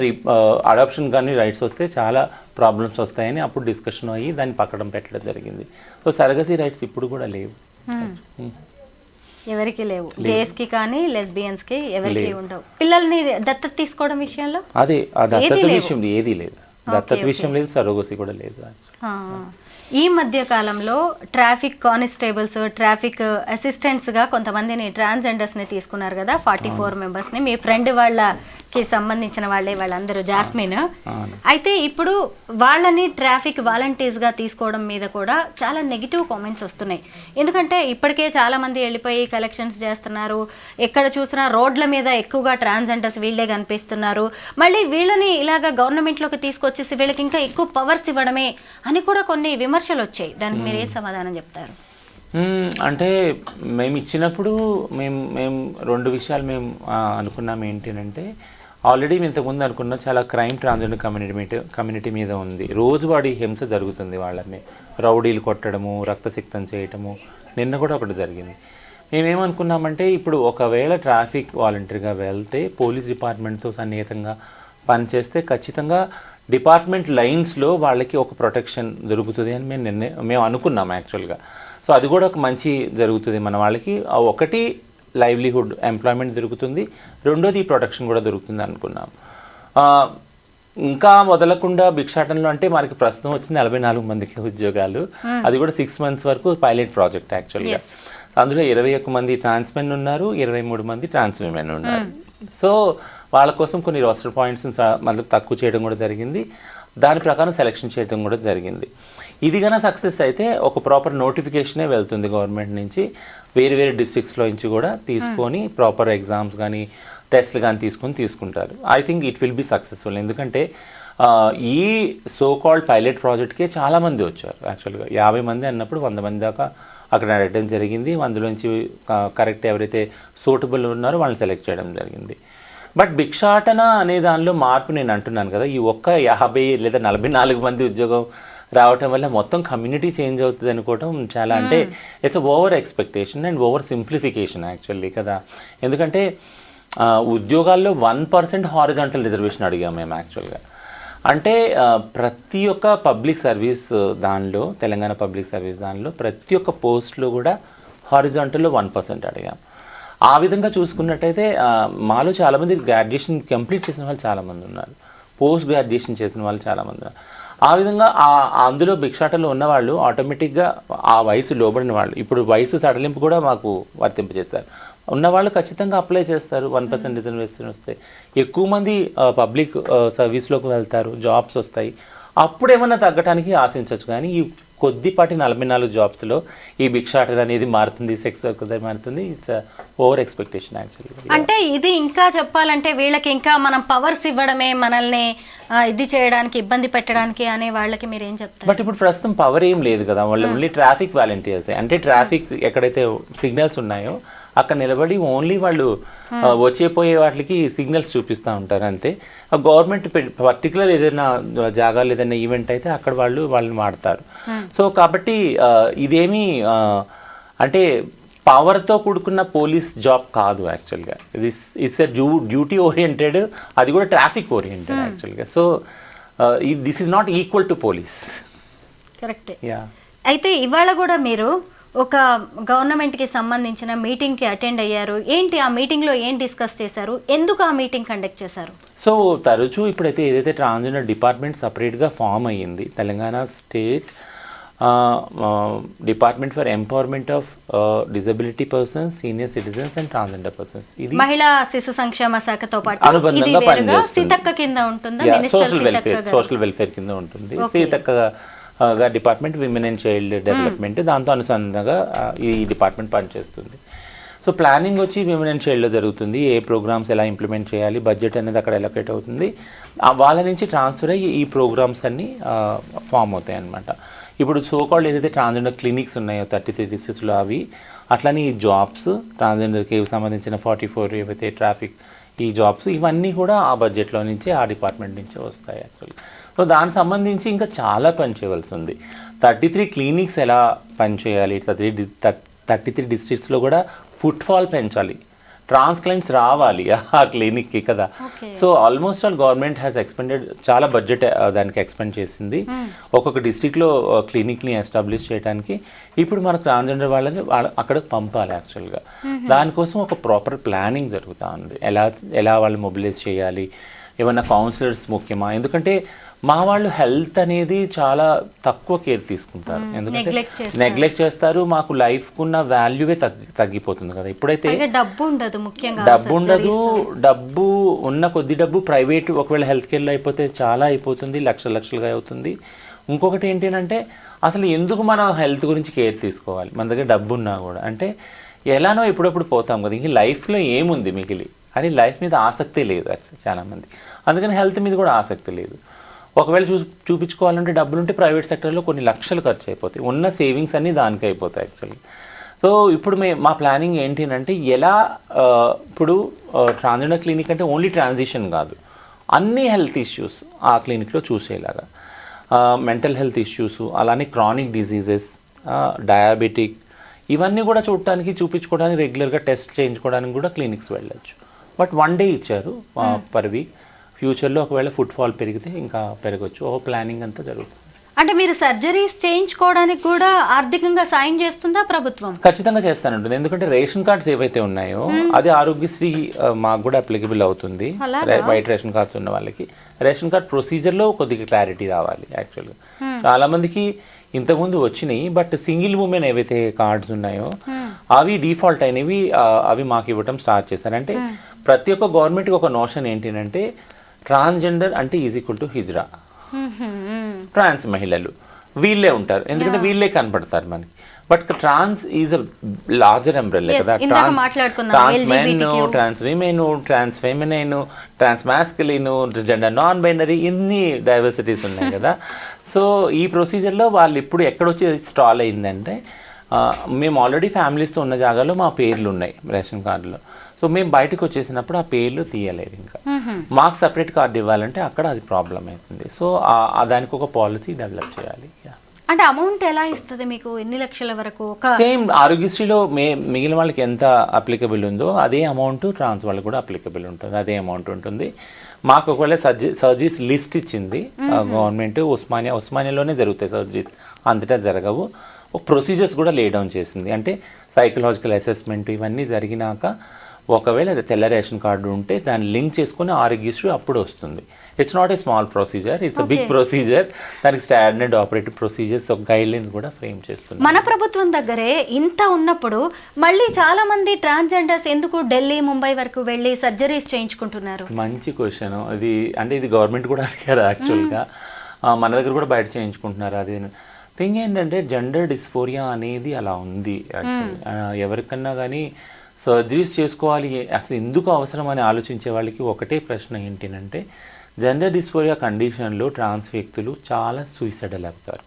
అడాప్షన్ కానీ రైట్స్ వస్తే చాలా ప్రాబ్లమ్స్ వస్తాయని అప్పుడు డిస్కషన్ అయ్యి దాన్ని పక్కన పెట్టడం జరిగింది. సో సరోగసీ రైట్స్ ఇప్పుడు కూడా లేవు, ఎవరికి లేవు. గేస్కి కానీ లెస్బియన్స్కి ఎవరికి ఉండవు. పిల్లల్ని దత్తత తీసుకోవడం విషయంలో అదే ఆ దత్తత విషయం ఏదీ లేదు, దత్తత విషయం లేదు, సరోగసీ కూడా లేదు. ఈ మధ్య కాలంలో ట్రాఫిక్ కానిస్టేబుల్స్, ట్రాఫిక్ అసిస్టెంట్స్గా కొంతమందిని ట్రాన్స్జెండర్స్ని తీసుకున్నారు కదా, 44 మెంబర్స్ని. మీ ఫ్రెండ్ వాళ్ళకి సంబంధించిన వాళ్ళందరూ, జాస్మిన్. అయితే ఇప్పుడు వాళ్ళని ట్రాఫిక్ వాలంటీర్స్గా తీసుకోవడం మీద కూడా చాలా నెగిటివ్ కామెంట్స్ వస్తున్నాయి. ఎందుకంటే ఇప్పటికే చాలామంది వెళ్ళిపోయి కలెక్షన్స్ చేస్తున్నారు, ఎక్కడ చూసినా రోడ్ల మీద ఎక్కువగా ట్రాన్స్జెండర్స్ వీళ్ళే కనిపిస్తున్నారు. మళ్ళీ వీళ్ళని ఇలాగా గవర్నమెంట్లోకి తీసుకొచ్చేసి వీళ్ళకి ఇంకా ఎక్కువ పవర్స్ ఇవ్వడమే అని కూడా కొన్ని విమర్శలు వచ్చాయి. దానికి మీరు ఏం సమాధానం చెప్తారు? అంటే మేము ఇచ్చినప్పుడు మేము 2 విషయాలు మేము అనుకున్నాం. ఏంటంటే ఆల్రెడీ ఇంతకుముందు అనుకున్న చాలా క్రైమ్ ట్రాన్స్జెండర్ కమ్యూనిటీ మీద ఉంది. రోజువారీ హింస జరుగుతుంది, వాళ్ళని రౌడీలు కొట్టడము, రక్తసిక్తం చేయటము. నిన్న కూడా ఒకటి జరిగింది. మేమేమనుకున్నామంటే ఇప్పుడు ఒకవేళ ట్రాఫిక్ వాలంటీర్గా వెళ్తే పోలీస్ డిపార్ట్మెంట్తో సన్నిహితంగా పనిచేస్తే ఖచ్చితంగా డిపార్ట్మెంట్ లైన్స్లో వాళ్ళకి ఒక ప్రొటెక్షన్ దొరుకుతుంది అని మేము అనుకున్నాం యాక్చువల్గా. సో అది కూడా ఒక మంచి జరుగుతుంది మన వాళ్ళకి. ఒకటి లైవ్లీహుడ్, ఎంప్లాయ్మెంట్ దొరుకుతుంది, రెండోది ఈ ప్రొటెక్షన్ కూడా దొరుకుతుంది అనుకున్నాం. ఇంకా మొదలకుండా భిక్షాటనలో అంటే మనకి ప్రస్తుతం వచ్చింది 44 మందికి ఉద్యోగాలు. అది కూడా 6 months వరకు పైలట్ ప్రాజెక్ట్ యాక్చువల్గా. అందులో 21 మంది ట్రాన్స్మెన్ ఉన్నారు, 23 మంది ట్రాన్స్ విమెన్ ఉన్నారు. సో వాళ్ళ కోసం కొన్ని రోస్టర్ పాయింట్స్ మళ్ళీ తక్కువ చేయడం కూడా జరిగింది. దాని ప్రకారం సెలెక్షన్ చేయడం కూడా జరిగింది. ఇది కన్నా సక్సెస్ అయితే ఒక ప్రాపర్ నోటిఫికేషనే వెళ్తుంది గవర్నమెంట్ నుంచి, వేరే వేరే డిస్ట్రిక్ట్స్లో నుంచి కూడా తీసుకొని ప్రాపర్ ఎగ్జామ్స్ కానీ టెస్ట్లు కానీ తీసుకుంటారు. I think it will be successful. ఎందుకంటే ఈ సో కాల్డ్ పైలట్ ప్రాజెక్ట్కే చాలామంది వచ్చారు. యాక్చువల్గా 50 మంది అన్నప్పుడు 100 మంది దాకా అక్కడ అడగడం జరిగింది. అందులోంచి కరెక్ట్ ఎవరైతే సూటబుల్ ఉన్నారో వాళ్ళని సెలెక్ట్ చేయడం జరిగింది. బట్ భిక్షాటన అనే దానిలో మార్పు నేను అంటున్నాను కదా, ఈ ఒక్క 50 లేదా 44 మంది ఉద్యోగం రావటం వల్ల మొత్తం కమ్యూనిటీ చేంజ్ అవుతుంది అనుకోవటం చాలా, అంటే it's over expectation and over simplification actually కదా. ఎందుకంటే ఉద్యోగాల్లో 1% హారిజాంటల్ రిజర్వేషన్ అడిగాం మేము యాక్చువల్గా. అంటే ప్రతి ఒక్క పబ్లిక్ సర్వీస్ దానిలో, తెలంగాణ పబ్లిక్ సర్వీస్ దానిలో ప్రతి ఒక్క పోస్ట్లో కూడా హారిజాంటల్లో 1% అడిగాం. ఆ విధంగా చూసుకున్నట్టయితే మాలో చాలామంది గ్రాడ్యుయేషన్ కంప్లీట్ చేసిన వాళ్ళు చాలామంది ఉన్నారు, పోస్ట్ గ్రాడ్యుయేషన్ చేసిన వాళ్ళు చాలామంది ఉన్నారు. ఆ విధంగా అందులో భిక్షాటనలో ఉన్నవాళ్ళు ఆటోమేటిక్గా ఆ వయసు లోబడిన వాళ్ళు, ఇప్పుడు వయసు సడలింపు కూడా మాకు వర్తింపజేస్తారు, ఉన్నవాళ్ళు ఖచ్చితంగా అప్లై చేస్తారు. 1% రిజర్వేషన్ వస్తే ఎక్కువ మంది పబ్లిక్ సర్వీస్లోకి వెళ్తారు, జాబ్స్ వస్తాయి. అప్పుడు ఏమన్నా తగ్గడానికి ఆశించవచ్చు. కానీ ఈ కొద్దిపాటి 44 జాబ్స్లో ఈ భిక్షాటన అనేది మారుతుంది, సెక్స్ వర్క్ మారుతుంది. It's over expectation actually. అంటే ఇది ఇంకా చెప్పాలంటే వీళ్ళకి ఇంకా మనం పవర్స్ ఇవ్వడమే, మనల్ని ఇది చేయడానికి, ఇబ్బంది పెట్టడానికి అనే వాళ్ళకి మీరు ఏం చెప్తారు? బట్ ఇప్పుడు ప్రస్తుతం పవర్ ఏం లేదు కదా, వాళ్ళు ఓన్లీ ట్రాఫిక్ వాలంటీర్స్. అంటే ట్రాఫిక్ ఎక్కడైతే సిగ్నల్స్ ఉన్నాయో అక్కడ నిలబడి ఓన్లీ వాళ్ళు వచ్చేపోయే వాటికి సిగ్నల్స్ చూపిస్తూ ఉంటారు అంతే. గవర్నమెంట్ పర్టికులర్ ఏదైనా జాగాలు ఏదైనా ఈవెంట్ అయితే అక్కడ వాళ్ళని వాడతారు. సో కాబట్టి ఇదేమీ అంటే పవర్తో కూడుకున్న పోలీస్ జాబ్ కాదు యాక్చువల్గా. ఇట్స్ ఎ డ్యూటీ ఓరియంటెడ్, అది కూడా ట్రాఫిక్ ఓరియంటెడ్ యాక్చువల్గా. So this is not equal to police. Correct. అయితే ఇవాళ కూడా మీరు ఒక గవర్నమెంట్కి సంబంధించిన మీటింగ్కి అటెండ్ అయ్యారు. ఏంటి ఆ మీటింగ్లో ఏం డిస్కస్ చేశారు, ఎందుకు ఆ మీటింగ్ కండక్ట్ చేశారు? సో తరచూ ఇప్పుడైతే ఏదైతే ట్రాన్స్జెండర్ డిపార్ట్మెంట్ సపరేట్గా ఫామ్ అయ్యింది, Telangana state department for empowerment of disability persons, senior citizens and transgender persons. ఇది మహిళా శిశు సంక్షేమ శాఖతో పాటు అనుబంధంగా పనిచేస్తుంది. సీతక్క కింద ఉంటుందా? సోషల్ వెల్ఫేర్ కింద ఉంటుంది. Seethakka department women and child development, దాంతో అనుసంధానంగా ఈ డిపార్ట్మెంట్ పనిచేస్తుంది. సో ప్లానింగ్ వచ్చి విమెన్ అండ్ చైల్డ్లో జరుగుతుంది. ఏ ప్రోగ్రామ్స్ ఎలా ఇంప్లిమెంట్ చేయాలి, బడ్జెట్ అనేది అక్కడ ఎలొకేట్ అవుతుంది. వాళ్ళ నుంచి ట్రాన్స్ఫర్ అయ్యి ఈ ప్రోగ్రామ్స్ అన్నీ ఫామ్ అవుతాయి అన్నమాట. ఇప్పుడు సోకాల్డ్ ఏదైతే ట్రాన్స్జెండర్ క్లినిక్స్ ఉన్నాయో 33 డిస్ట్రిక్ట్స్లో అవి, అట్లనే ఈ జాబ్స్ ట్రాన్స్జెండర్కి సంబంధించిన 44 ఏవైతే ట్రాఫిక్ ఈ జాబ్స్ ఇవన్నీ కూడా ఆ బడ్జెట్లో నుంచే ఆ డిపార్ట్మెంట్ నుంచే వస్తాయి యాక్చువల్గా. సో దానికి సంబంధించి ఇంకా చాలా పని చేయవలసి ఉంది. 33 క్లినిక్స్ ఎలా పనిచేయాలి, 33 డిస్ట్రిక్ట్స్లో కూడా ఫుట్ఫాల్ పెంచాలి, ట్రాన్స్ క్లయింట్స్ రావాలి ఆ క్లినిక్కి కదా. So almost all government has expended చాలా బడ్జెట్ దానికి ఎక్స్పెండ్ చేసింది ఒక్కొక్క డిస్ట్రిక్ట్లో క్లినిక్ని ఎస్టాబ్లిష్ చేయడానికి. ఇప్పుడు మనకు ట్రాన్స్జెండర్ వాళ్ళని అక్కడ పంపాలి యాక్చువల్గా. దానికోసం ఒక ప్రాపర్ ప్లానింగ్ జరుగుతూ ఉంది. ఎలా వాళ్ళు మొబిలైజ్ చేయాలి, ఏమన్నా కౌన్సిలర్స్ ముఖ్యమా, ఎందుకంటే మా వాళ్ళు హెల్త్ అనేది చాలా తక్కువ కేర్ తీసుకుంటారు, ఎందుకంటే నెగ్లెక్ట్ చేస్తారు. మాకు లైఫ్కున్న వాల్యూవే తగ్గిపోతుంది కదా. ఇప్పుడైతే డబ్బు ఉండదు, ముఖ్యంగా డబ్బు ఉన్న కొద్ది డబ్బు ప్రైవేట్ ఒకవేళ హెల్త్ కేర్లో అయిపోతే చాలా అయిపోతుంది, లక్షలుగా అవుతుంది. ఇంకొకటి ఏంటంటే అసలు ఎందుకు మనం హెల్త్ గురించి కేర్ తీసుకోవాలి, మన దగ్గర డబ్బు ఉన్నా కూడా. అంటే ఎలానో ఎప్పుడప్పుడు పోతాం కదా, ఇంక లైఫ్లో ఏముంది మిగిలి అని లైఫ్ మీద ఆసక్తే లేదు చాలామంది. అందుకని హెల్త్ మీద కూడా ఆసక్తి లేదు. ఒకవేళ చూపించుకోవాలంటే డబ్బులుంటే ప్రైవేట్ సెక్టర్లో కొన్ని లక్షలు ఖర్చు అయిపోతాయి, ఉన్న సేవింగ్స్ అన్నీ దానికి అయిపోతాయి యాక్చువల్లీ. సో ఇప్పుడు మా ప్లానింగ్ ఏంటి అంటే ఎలా ఇప్పుడు ట్రాన్స్జెండర్ క్లినిక్ అంటే ఓన్లీ ట్రాన్సిషన్ కాదు, అన్ని హెల్త్ ఇష్యూస్ ఆ క్లినిక్లో చూసేలాగా, మెంటల్ హెల్త్ ఇష్యూస్, అలానే క్రానిక్ డిజీజెస్, డయాబెటిక్, ఇవన్నీ కూడా చూపించుకోవడానికి రెగ్యులర్గా టెస్ట్ చేయించుకోవడానికి కూడా క్లినిక్స్ వెళ్ళచ్చు. బట్ 1 డే ఇచ్చారు పర్ వీక్. ఫ్యూచర్లో ఒకవేళ ఫుట్ఫాల్ పెరిగితే ఇంకా పెరగచ్చు. ప్లానింగ్ అంతా జరుగుతుంది. అంటే మీరు సర్జరీస్ చేయించుకోవడానికి కూడా ఆర్థికంగా సాయం చేస్తుందా ప్రభుత్వం? ఖచ్చితంగా చేస్తానంటుంది, ఎందుకంటే రేషన్ కార్డ్స్ ఏవైతే ఉన్నాయో అది ఆరోగ్యశ్రీ మాకు కూడా అప్లికబుల్ అవుతుంది. వైట్ రేషన్ కార్డ్స్ ఉన్న వాళ్ళకి రేషన్ కార్డ్ ప్రొసీజర్లో కొద్దిగా క్లారిటీ రావాలి యాక్చువల్గా. చాలా మందికి ఇంతకుముందు వచ్చినాయి, బట్ సింగిల్ ఉమెన్ ఏవైతే కార్డ్స్ ఉన్నాయో అవి డిఫాల్ట్ అయినవి, అవి మాకు ఇవ్వటం స్టార్ట్ చేశారు. అంటే ప్రతి ఒక్క గవర్నమెంట్కి ఒక నోషన్ ఏంటంటే ట్రాన్స్జెండర్ అంటే is equal to hijra, trans మహిళలు వీళ్ళే ఉంటారు, ఎందుకంటే వీళ్ళే కనపడతారు మనకి. But trans is a larger umbrella కదా. Trans men, trans women, trans feminine, trans masculine, gender non binary, ఇన్ని డైవర్సిటీస్ ఉన్నాయి కదా. సో ఈ ప్రొసీజర్లో వాళ్ళు ఇప్పుడు ఎక్కడొచ్చి స్టాల్ అయిందంటే, మేము ఆల్రెడీ ఫ్యామిలీస్తో ఉన్న జాగాలో మా పేర్లు ఉన్నాయి రేషన్ కార్డులో. సో మేము బయటకు వచ్చేసినప్పుడు ఆ పేర్లు తీయలేరు, ఇంకా మాకు సపరేట్ కార్డు ఇవ్వాలంటే అక్కడ అది ప్రాబ్లం అవుతుంది. సో దానికి ఒక పాలసీ డెవలప్ చేయాలి. అంటే అమౌంట్ ఎలా ఇస్తుంది మీకు, ఎన్ని లక్షల వరకు? సేమ్ ఆరోగ్యశ్రీలో మిగిలిన వాళ్ళకి ఎంత అప్లికబుల్ ఉందో అదే అమౌంట్ ట్రాన్స్ వాళ్ళకి కూడా అప్లికబుల్ ఉంటుంది, అదే అమౌంట్ ఉంటుంది. మాకు ఒకవేళ సర్జరీస్ లిస్ట్ ఇచ్చింది గవర్నమెంట్, ఉస్మానియాలోనే జరుగుతాయి సర్జరీస్, అంతటా జరగవు. ఒక ప్రొసీజర్స్ కూడా లే డౌన్ చేసింది. అంటే సైకలాజికల్ అసెస్మెంట్ ఇవన్నీ జరిగినాక ఒకవేళ తెల్ల రేషన్ కార్డు ఉంటే దాన్ని లింక్ చేసుకుని ఆరోగ్యశ్రీ అప్పుడు వస్తుంది. It's not a small procedure, it's a big procedure. దానికి standard operative procedures, guidelines కూడా ఫ్రేమ్ చేస్తుంది. మన ప్రభుత్వం దగ్గరే ఇంత ఉన్నప్పుడు మళ్ళీ చాలా మంది ట్రాన్స్జెండర్స్ ఎందుకు ఢిల్లీ, ముంబై వరకు వెళ్ళి సర్జరీస్ చేయించుకుంటున్నారు? మంచి క్వశ్చన్ ఇది. అంటే ఇది గవర్నమెంట్ కూడా అడిగారు యాక్చువల్గా, మన దగ్గర కూడా బయట చేయించుకుంటున్నారు. అది థింగ్ ఏంటంటే జెండర్ డిస్ఫోరియా అనేది అలా ఉంది యాక్చువల్లీ. ఎవరికన్నా కానీ సర్జరీస్ చేసుకోవాలి అసలు ఎందుకు అవసరం అని ఆలోచించే వాళ్ళకి ఒకటే ప్రశ్న ఏంటంటే, జెండర్ డిస్ఫోరియా కండిషన్లో ట్రాన్స్ వ్యక్తులు చాలా సూసైడల్ అవుతారు.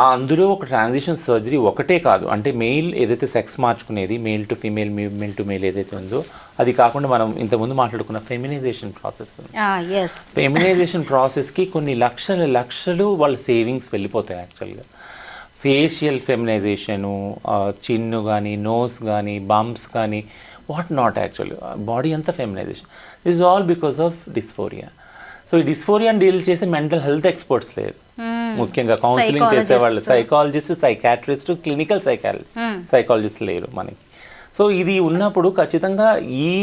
అందులో ఒక ట్రాన్సిషన్ సర్జరీ ఒకటే కాదు, అంటే మెయిల్ ఏదైతే సెక్స్ మార్చుకునేది, male to female, male to male ఏదైతే ఉందో అది కాకుండా మనం ఇంతకుముందు మాట్లాడుకున్న ఫెమినైజేషన్ ప్రాసెస్. ఫెమినైజేషన్ ప్రాసెస్కి కొన్ని లక్షలు వాళ్ళ సేవింగ్స్ వెళ్ళిపోతాయి యాక్చువల్గా. ఫేషియల్ ఫెమినైజేషను, చిన్ను కానీ, నోస్ కానీ, బంప్స్ కానీ, వాట్ నాట్ యాక్చువల్లీ బాడీ అంతా feminisation. Is all because of dysphoria. So ఈ డిస్ఫోరియాని డీల్ చేసే మెంటల్ హెల్త్ ఎక్స్పర్ట్స్ లేరు, ముఖ్యంగా కౌన్సిలింగ్ చేసేవాళ్ళు, సైకాలజిస్ట్, సైకాట్రిస్ట్, క్లినికల్ సైకాలజిస్ట్ లేరు మనకి. సో ఇది ఉన్నప్పుడు ఖచ్చితంగా ఈ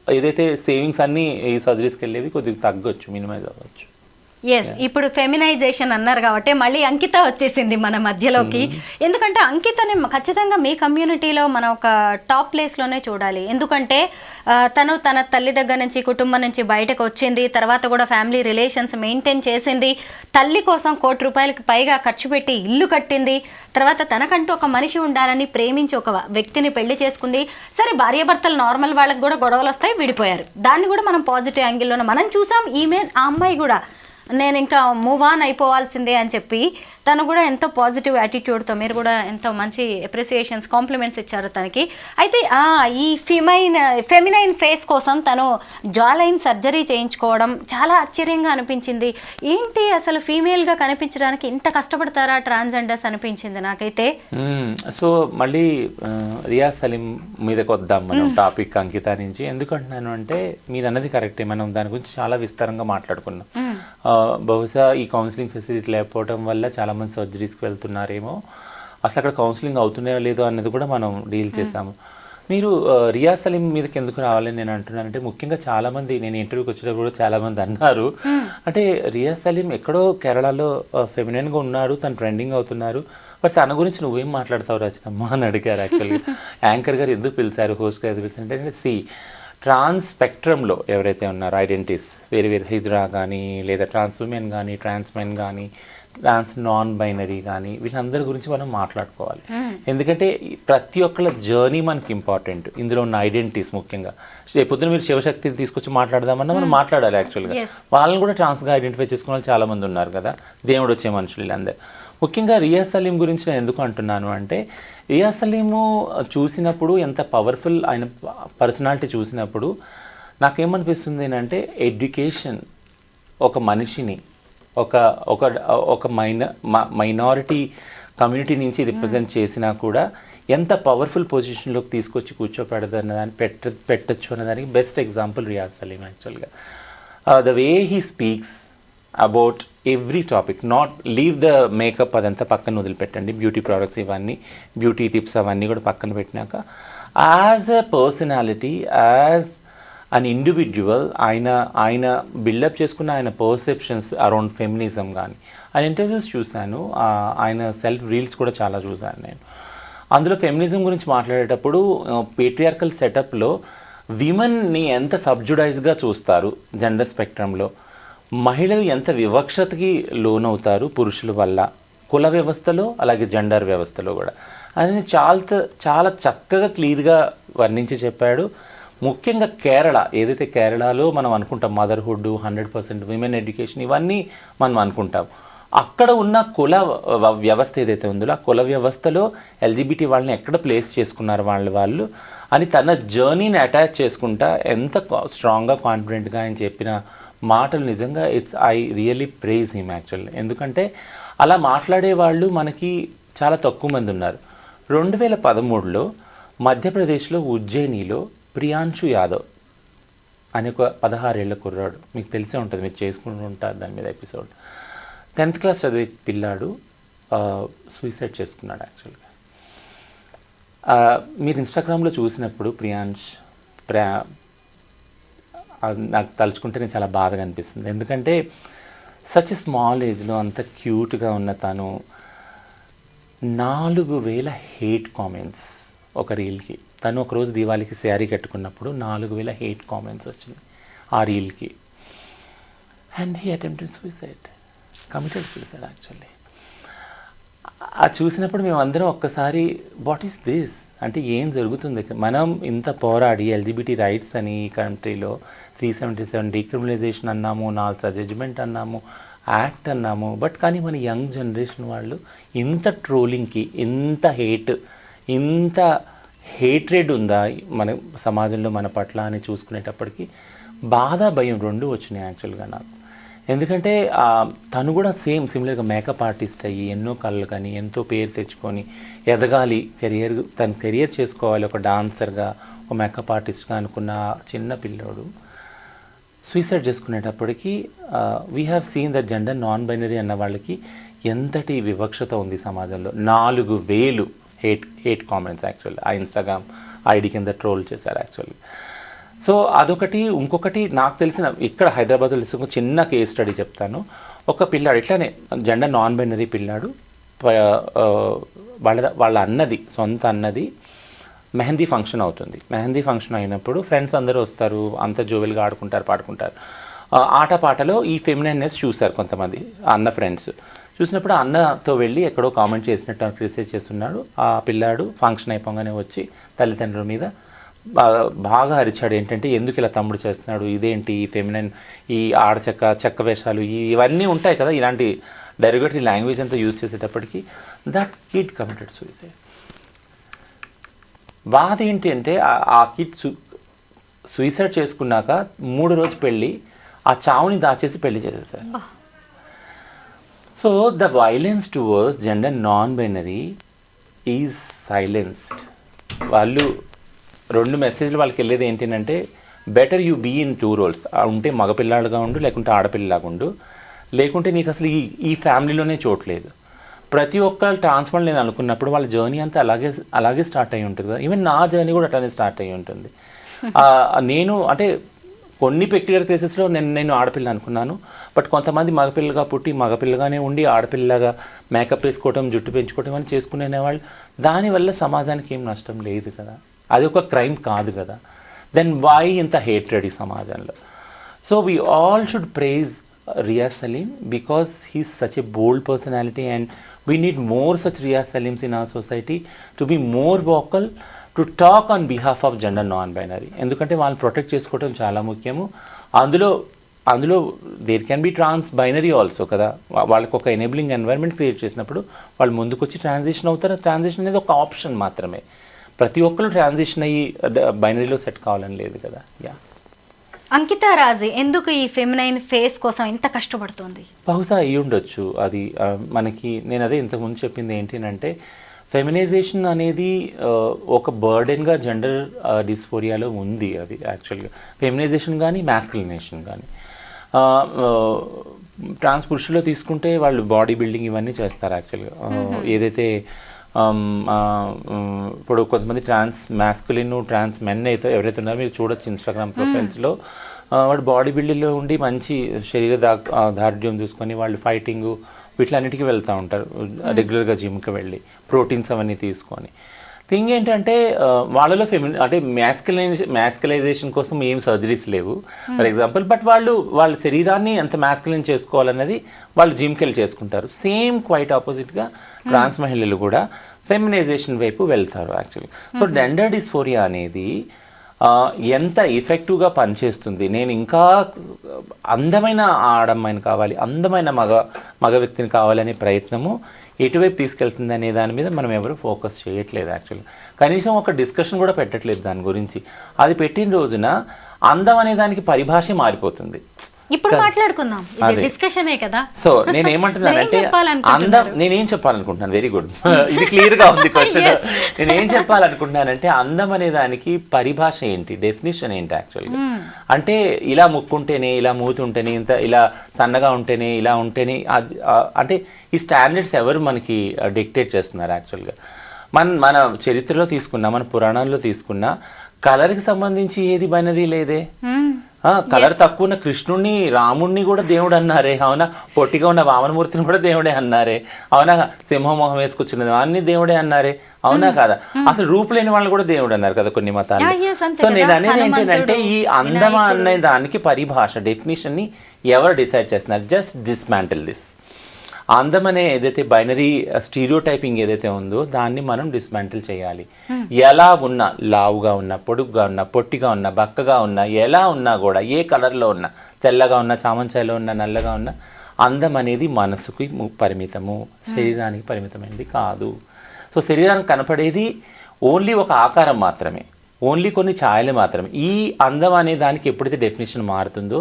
ఏదైతే సేవింగ్స్ అన్నీ ఈ సర్జరీస్కి వెళ్ళేవి కొద్దిగా తగ్గొచ్చు, మినిమైజ్ అవ్వచ్చు. ఎస్, ఇప్పుడు ఫెమినైజేషన్ అన్నారు కాబట్టి మళ్ళీ అంకిత వచ్చేసింది మన మధ్యలోకి. ఎందుకంటే అంకితని ఖచ్చితంగా మీ కమ్యూనిటీలో మనం ఒక టాప్ ప్లేస్లోనే చూడాలి. ఎందుకంటే తను తన తల్లి దగ్గర నుంచి, కుటుంబం నుంచి బయటకు వచ్చింది, తర్వాత కూడా ఫ్యామిలీ రిలేషన్స్ మెయింటైన్ చేసింది, తల్లి కోసం ₹1,00,00,000 పైగా ఖర్చు పెట్టి ఇల్లు కట్టింది, తర్వాత తనకంటూ ఒక మనిషి ఉండాలని ప్రేమించి ఒక వ్యక్తిని పెళ్లి చేసుకుంది. సరే, భార్యాభర్తలు నార్మల్ వాళ్ళకి కూడా గొడవలు వస్తాయి, విడిపోయారు. దాన్ని కూడా మనం పాజిటివ్ యాంగిల్లోనే మనం చూసాం. ఆ అమ్మాయి కూడా నేను ఇంకా మూవ్ ఆన్ అయిపోవాల్సిందే అని చెప్పి తను కూడా ఎంతో పాజిటివ్ యాటిట్యూడ్తో, మీరు కూడా ఎంతో మంచి అప్రిసియేషన్స్, కాంప్లిమెంట్స్ ఇచ్చారు తనకి. అయితే ఈ ఫెమినైన్ ఫేస్ కోసం తను జా లైన్ సర్జరీ చేయించుకోవడం చాలా ఆశ్చర్యంగా అనిపించింది. ఏంటి అసలు ఫీమేల్గా కనిపించడానికి ఇంత కష్టపడతారా ట్రాన్స్జెండర్స్ అనిపించింది నాకైతే. సో మళ్ళీ రియాజ్ సలీం మీదకి వద్దాం మనం టాపిక్ అంకిత నుంచి. ఎందుకంటున్నాను అంటే మీరు అన్నది కరెక్టే, మనం దాని గురించి చాలా విస్తారంగా మాట్లాడుకున్నాం. బహుశా ఈ కౌన్సిలింగ్ ఫెసిలిటీ లేకపోవడం వల్ల చాలామంది సర్జరీస్కి వెళ్తున్నారేమో, అసలు అక్కడ కౌన్సిలింగ్ అవుతున్నాయో లేదో అన్నది కూడా మనం డీల్ చేసాము. మీరు రియాజ్ సలీం మీదకి ఎందుకు రావాలని నేను అంటున్నానంటే, ముఖ్యంగా చాలామంది నేను ఇంటర్వ్యూకి వచ్చేటప్పుడు కూడా చాలామంది అన్నారు, అంటే రియాజ్ సలీం ఎక్కడో కేరళలో ఫెమినైన్గా ఉన్నాడు, తను ట్రెండింగ్ అవుతున్నారు, బట్ తన గురించి నువ్వేం మాట్లాడతావు రచనమ్మ అని అడిగారు. యాక్చువల్గా యాంకర్ గారు ఎందుకు పిలిచారు, హోస్ట్ గారు పిలిచారు అంటే, ట్రాన్స్ స్పెక్ట్రమ్లో ఎవరైతే ఉన్నారో ఐడెంటిటీస్ వేరే వేరే హిజ్రా కానీ, లేదా ట్రాన్స్ ఉమెన్ కానీ, ట్రాన్స్ మెన్ కానీ, ట్రాన్స్ నాన్ బైనరీ కానీ, వీళ్ళందరి గురించి మనం మాట్లాడుకోవాలి. ఎందుకంటే ప్రతి ఒక్కళ్ళ జర్నీ మనకి ఇంపార్టెంట్. ఇందులో ఉన్న ఐడెంటిటీస్ ముఖ్యంగా పొద్దున మీరు శివశక్తిని తీసుకొచ్చి మాట్లాడదామన్నా మనం మాట్లాడాలి. యాక్చువల్గా వాళ్ళని కూడా ట్రాన్స్గా ఐడెంటిఫై చేసుకున్న వాళ్ళు చాలామంది ఉన్నారు కదా, దేవుడు వచ్చే మనుషులు వీళ్ళందరూ. ముఖ్యంగా రియాజ్ సలీం గురించి నేను ఎందుకు అంటున్నాను అంటే, రియాజ్ సలీము చూసినప్పుడు ఎంత పవర్ఫుల్ ఆయన పర్సనాలిటీ చూసినప్పుడు నాకేమనిపిస్తుంది అంటే, ఎడ్యుకేషన్ ఒక మనిషిని ఒక ఒక ఒక మైనారిటీ కమ్యూనిటీ నుంచి రిప్రజెంట్ చేసినా కూడా ఎంత పవర్ఫుల్ పొజిషన్లోకి తీసుకొచ్చి కూర్చోపెడదన్నదాన్ని పెట్టచ్చు అన్నదానికి బెస్ట్ ఎగ్జాంపుల్ రియాజ్ సలీం. యాక్చువల్గా the way he speaks about every topic, not leave the makeup అదంతా పక్కన వదిలిపెట్టండి, బ్యూటీ ప్రోడక్ట్స్ ఇవన్నీ, బ్యూటీ టిప్స్ అవన్నీ కూడా పక్కన పెట్టినాక as a personality, as an individual ఆయన బిల్డప్ చేసుకున్న ఆయన పర్సెప్షన్స్ అరౌండ్ ఫెమినిజం కానీ, ఆయన ఇంటర్వ్యూస్ చూశాను, ఆయన సెల్ఫ్ రీల్స్ కూడా చాలా చూశాను నేను. అందులో ఫెమినిజం గురించి మాట్లాడేటప్పుడు పేట్రియార్కల్ సెటప్లో విమెన్ని ఎంత సబ్జుడైజ్గా చూస్తారు జెండర్ స్పెక్ట్రంలో, మహిళలు ఎంత వివక్షతకి లోనవుతారు పురుషుల వల్ల, కుల వ్యవస్థలో అలాగే జెండర్ వ్యవస్థలో కూడా, అని చాలా చక్కగా క్లియర్గా వర్ణించి చెప్పాడు. ముఖ్యంగా కేరళ, ఏదైతే కేరళలో మనం అనుకుంటాం మదర్హుడ్ 100% విమెన్ ఎడ్యుకేషన్ ఇవన్నీ మనం అనుకుంటాం, అక్కడ ఉన్న కుల వ్యవస్థ ఏదైతే ఉందో ఆ కుల వ్యవస్థలో ఎల్జిబిటీ వాళ్ళని ఎక్కడ ప్లేస్ చేసుకున్నారు వాళ్ళు అని తన జర్నీని అటాచ్ చేసుకుంటా ఎంత స్ట్రాంగ్గా కాన్ఫిడెంట్గా ఆయన చెప్పిన మాటలు నిజంగా I really praise him actually. ఎందుకంటే అలా మాట్లాడే వాళ్ళు మనకి చాలా తక్కువ మంది ఉన్నారు. 2013లో మధ్యప్రదేశ్లో ఉజ్జయినిలో ప్రియాంశు యాదవ్ అనే ఒక 16 ఏళ్ల కుర్రాడు, మీకు తెలిసే ఉంటుంది, మీరు చేసుకుంటూ ఉంటారు దాని మీద ఎపిసోడ్, 10th క్లాస్ చదివే పిల్లాడు సూసైడ్ చేసుకున్నాడు. యాక్చువల్గా మీరు ఇన్స్టాగ్రామ్లో చూసినప్పుడు నాకు తలుచుకుంటే నేను చాలా బాధగా అనిపిస్తుంది. ఎందుకంటే సచ్ స్మాల్ ఏజ్లో అంత క్యూట్గా ఉన్న తను 4000 హేట్ కామెంట్స్ ఒక రీల్కి. తను ఒకరోజు దీవాళికి శారీ కట్టుకున్నప్పుడు 4000 హేట్ కామెంట్స్ వచ్చినాయి ఆ రీల్కి. And he attempted suicide, committed suicide actually. అది చూసినప్పుడు మేమందరం ఒక్కసారి వాట్ ఈస్ దిస్ అంటే ఏం జరుగుతుంది, మనం ఇంత పోరాడి ఎల్జిబిటీ రైట్స్ అని ఈ కంట్రీలో 377 డీక్రిమినలైజేషన్ అన్నాము, 4 జడ్జిమెంట్ అన్నాము, యాక్ట్ అన్నాము, బట్ కానీ మన యంగ్ జనరేషన్ వాళ్ళు ఇంత ట్రోలింగ్కి, ఇంత హేట్రెడ్ ఉందా మన సమాజంలో మన పట్ల అని చూసుకునేటప్పటికి బాధ భయం రెండు వచ్చినాయి యాక్చువల్గా నాకు. ఎందుకంటే తను కూడా సిమిలర్గా మేకప్ ఆర్టిస్ట్ అయ్యి ఎన్నో కళ్ళు కానీ ఎంతో పేరు తెచ్చుకొని ఎదగాలి, తన కెరియర్ చేసుకోవాలి ఒక డాన్సర్గా, ఒక మేకప్ ఆర్టిస్ట్గా అనుకున్న చిన్న పిల్లోడు సూసైడ్ చేసుకునేటప్పటికి we have seen that gender non binary అన్న వాళ్ళకి ఎంతటి వివక్షత ఉంది సమాజంలో. 4000 హేట్ కామెంట్స్ యాక్చువల్లీ ఆ ఇన్స్టాగ్రామ్ ఐడి కింద ట్రోల్ చేశారు యాక్చువల్లీ. సో అదొకటి. ఇంకొకటి నాకు తెలిసిన ఇక్కడ హైదరాబాద్లో తెలిసిన ఒక చిన్న కేస్ స్టడీ చెప్తాను. ఒక పిల్లాడు ఇట్లానే జెండర్ నాన్ బైనరీ పిల్లాడు, వాళ్ళ అన్నది, సొంత అన్నది మెహందీ ఫంక్షన్ అవుతుంది. మెహందీ ఫంక్షన్ అయినప్పుడు ఫ్రెండ్స్ అందరూ వస్తారు, అంత జోవెల్గా ఆడుకుంటారు, పాడుకుంటారు. ఆటపాటలో ఈ ఫెమినైన్నెస్ చూశారు కొంతమంది అన్న ఫ్రెండ్స్. చూసినప్పుడు అన్నతో వెళ్ళి ఎక్కడో కామెంట్ చేసినట్టు క్రిటిసైజ్ చేస్తున్నాడు. ఆ పిల్లాడు ఫంక్షన్ అయిపోగానే వచ్చి తల్లిదండ్రుల మీద బాగా అరిచాడు. ఏంటంటే ఎందుకు ఇలా తమ్ముడు చేస్తున్నాడు, ఇదేంటి ఈ ఫెమినైన్, ఈ చెక్క వేషాలు ఇవన్నీ ఉంటాయి కదా, ఇలాంటి డెరిగేటరీ లాంగ్వేజ్ అంతా యూజ్ చేసేటప్పటికి దట్ కిడ్ కమిటెడ్ సూసైడ్. బాధ ఏంటి అంటే ఆ కిడ్ సూసైడ్ చేసుకున్నాక 3 రోజు పెళ్ళి ఆ చావుని దాచేసి పెళ్లి చేసేసారు. So the violence towards gender non binary is silenced. వాళ్ళు 2 మెసేజ్లు వాళ్ళకి వెళ్ళేది ఏంటంటే better you be in 2 roles. ఉంటే మగపిల్లాడుగా ఉండు, లేకుంటే ఆడపిల్లలాగా ఉండు, లేకుంటే నీకు అసలు ఈ ఫ్యామిలీలోనే చోట్లేదు. ప్రతి ఒక్క ట్రాన్స్ఫర్ నేను అనుకున్నప్పుడు వాళ్ళ జర్నీ అంతా అలాగే స్టార్ట్ అయ్యి ఉంటుంది కదా. ఈవెన్ నా జర్నీ కూడా అట్లానే స్టార్ట్ అయ్యి ఉంటుంది. నేను అంటే కొన్ని పెక్టికల్ కేసెస్లో నేను ఆడపిల్ల అనుకున్నాను, బట్ కొంతమంది మగపిల్లగా పుట్టి మగపిల్లగానే ఉండి ఆడపిల్లగా మేకప్ వేసుకోవటం, జుట్టు పెంచుకోవటం అని చేసుకునేవాళ్ళు. దానివల్ల సమాజానికి ఏం నష్టం లేదు కదా, అది ఒక క్రైమ్ కాదు కదా. దెన్ వై ఇంత హేట్రెడ్ ఈ సమాజంలో? So we all should praise Riaz Salim because he's such a bold personality and we need more such Riaz Salims in our society to be more vocal, to talk on behalf of gender non-binary. ఎందుకంటే వాళ్ళని protect చేసుకోవడం చాలా ముఖ్యము. అందులో there can be trans binary also కదా. వాళ్ళకి ఒక enabling environment create చేసినప్పుడు వాళ్ళు ముందుకొచ్చి ట్రాన్సిషన్ అవుతారు. ట్రాన్సిషన్ అనేది ఒక ఆప్షన్ మాత్రమే. ప్రతి ఒక్కరు ట్రాన్సిషన్ అయ్యి బైనరీలో సెట్ కావాలని లేదు కదా. యా, అంకితా రాజ్ ఎందుకు ఈ ఫెమినైన్ ఫేస్ కోసం ఇంత కష్టపడుతుంది? బహుశా అయ్యి ఉండొచ్చు. అది మనకి నేను అదే ఇంతకుముందు చెప్పింది ఏంటంటే ఫెమినైజేషన్ అనేది ఒక బర్డెన్గా జెండర్ డిస్ఫోరియాలో ఉంది. అది యాక్చువల్గా ఫెమినైజేషన్ కానీ మ్యాస్కులినేషన్ కానీ. ట్రాన్స్ పురుషుల్లో తీసుకుంటే వాళ్ళు బాడీ బిల్డింగ్ ఇవన్నీ చేస్తారు యాక్చువల్గా. ఏదైతే ఇప్పుడు కొంతమంది ట్రాన్స్ మ్యాస్కులిన్ ట్రాన్స్ మెన్ అయితే ఎవరైతే ఉన్నారో మీరు చూడొచ్చు ఇన్స్టాగ్రామ్ ప్రొఫైల్స్లో, వాడు బాడీ బిల్డింగ్లో ఉండి మంచి శరీర దార్ఢ్యం చూసుకొని వాళ్ళు ఫైటింగ్ వీటిలన్నిటికీ వెళ్తూ ఉంటారు రెగ్యులర్గా జిమ్కి వెళ్ళి ప్రోటీన్స్ అవన్నీ తీసుకొని. థింగ్ ఏంటంటే వాళ్ళలో అంటే మ్యాస్కులైజేషన్ కోసం ఏం సర్జరీస్ లేవు ఫర్ ఎగ్జాంపుల్, బట్ వాళ్ళ శరీరాన్ని ఎంత మ్యాస్కులైన్ చేసుకోవాలన్నది వాళ్ళు జిమ్కి వెళ్ళి చేసుకుంటారు. సేమ్ క్వైట్ ఆపోజిట్గా ట్రాన్స్ మహిళలు కూడా ఫెమినైజేషన్ వైపు వెళ్తారు యాక్చువల్లీ. సో జెండర్ డిస్ఫోరియా అనేది ఎంత ఎఫెక్టివ్గా పనిచేస్తుంది, నేను ఇంకా అందమైన ఆడమ్మాయిని కావాలి, అందమైన మగ వ్యక్తిని కావాలనే ప్రయత్నము ఎటువైపు తీసుకెళ్తుంది అనే దాని మీద మనం ఎవరు ఫోకస్ చేయట్లేదు యాక్చువల్లీ. కనీసం ఒక డిస్కషన్ కూడా పెట్టట్లేదు దాని గురించి. అది పెట్టిన రోజున అందం అనే దానికి పరిభాష మారిపోతుంది. ఇప్పుడు మాట్లాడుకుందాం, ఇది డిస్కషనే కదా. సో నేనేమంటున్నానంటే అందం, నేనేం చెప్పాలనుకుంటున్నాను, వెరీ గుడ్, ఇది క్లియర్గా ఉంది క్వశ్చన్. నేనేం చెప్పాలనుకుంటున్నానంటే అందం అనే దానికి పరిభాష ఏంటి, డెఫినేషన్ ఏంటి యాక్చువల్గా. అంటే ఇలా ముక్కుంటేనే, ఇలా మూతుంటేనే, ఇంత ఇలా సన్నగా ఉంటేనే, ఇలా ఉంటేనే, అంటే ఈ స్టాండర్డ్స్ ఎవరు మనకి డిక్టేట్ చేస్తున్నారు యాక్చువల్గా. మన చరిత్రలో తీసుకున్నా, మన పురాణాల్లో తీసుకున్నా కలర్కి సంబంధించి ఏది బైనరీ లేదే. కలర్ తక్కువ ఉన్న కృష్ణుడిని, రాముడిని కూడా దేవుడు అన్నారే, అవునా? పొట్టిగా ఉన్న వామనమూర్తిని కూడా దేవుడే అన్నారే, అవునా? సింహమోహం వేసుకొచ్చినది అన్ని దేవుడే అన్నారే, అవునా కాదా? అసలు రూపు లేని వాళ్ళు కూడా దేవుడు అన్నారు కదా కొన్ని మతాలు. సో నేను అనేది ఏంటంటే ఈ అందం అనే దానికి పరిభాష, డెఫినేషన్ని ఎవరు డిసైడ్ చేస్తున్నారు? Just dismantle this. అందం అనే ఏదైతే బైనరీ స్టీరియోటైపింగ్ ఏదైతే ఉందో దాన్ని మనం డిస్మాంటిల్ చేయాలి. ఎలా ఉన్నా, లావుగా ఉన్నా, పొడుగ్గా ఉన్నా, పొట్టిగా ఉన్నా, బక్కగా ఉన్నా, ఎలా ఉన్నా కూడా, ఏ కలర్లో ఉన్నా, తెల్లగా ఉన్నా, చామంచాయలో ఉన్నా, నల్లగా ఉన్నా, అందం అనేది మనసుకి పరిమితము, శరీరానికి పరిమితమైనది కాదు. సో శరీరానికి కనపడేది ఓన్లీ ఒక ఆకారం మాత్రమే, ఓన్లీ కొన్ని ఛాయలు మాత్రమే. ఈ అందం అనే దానికి ఎప్పుడైతే డెఫినేషన్ మారుతుందో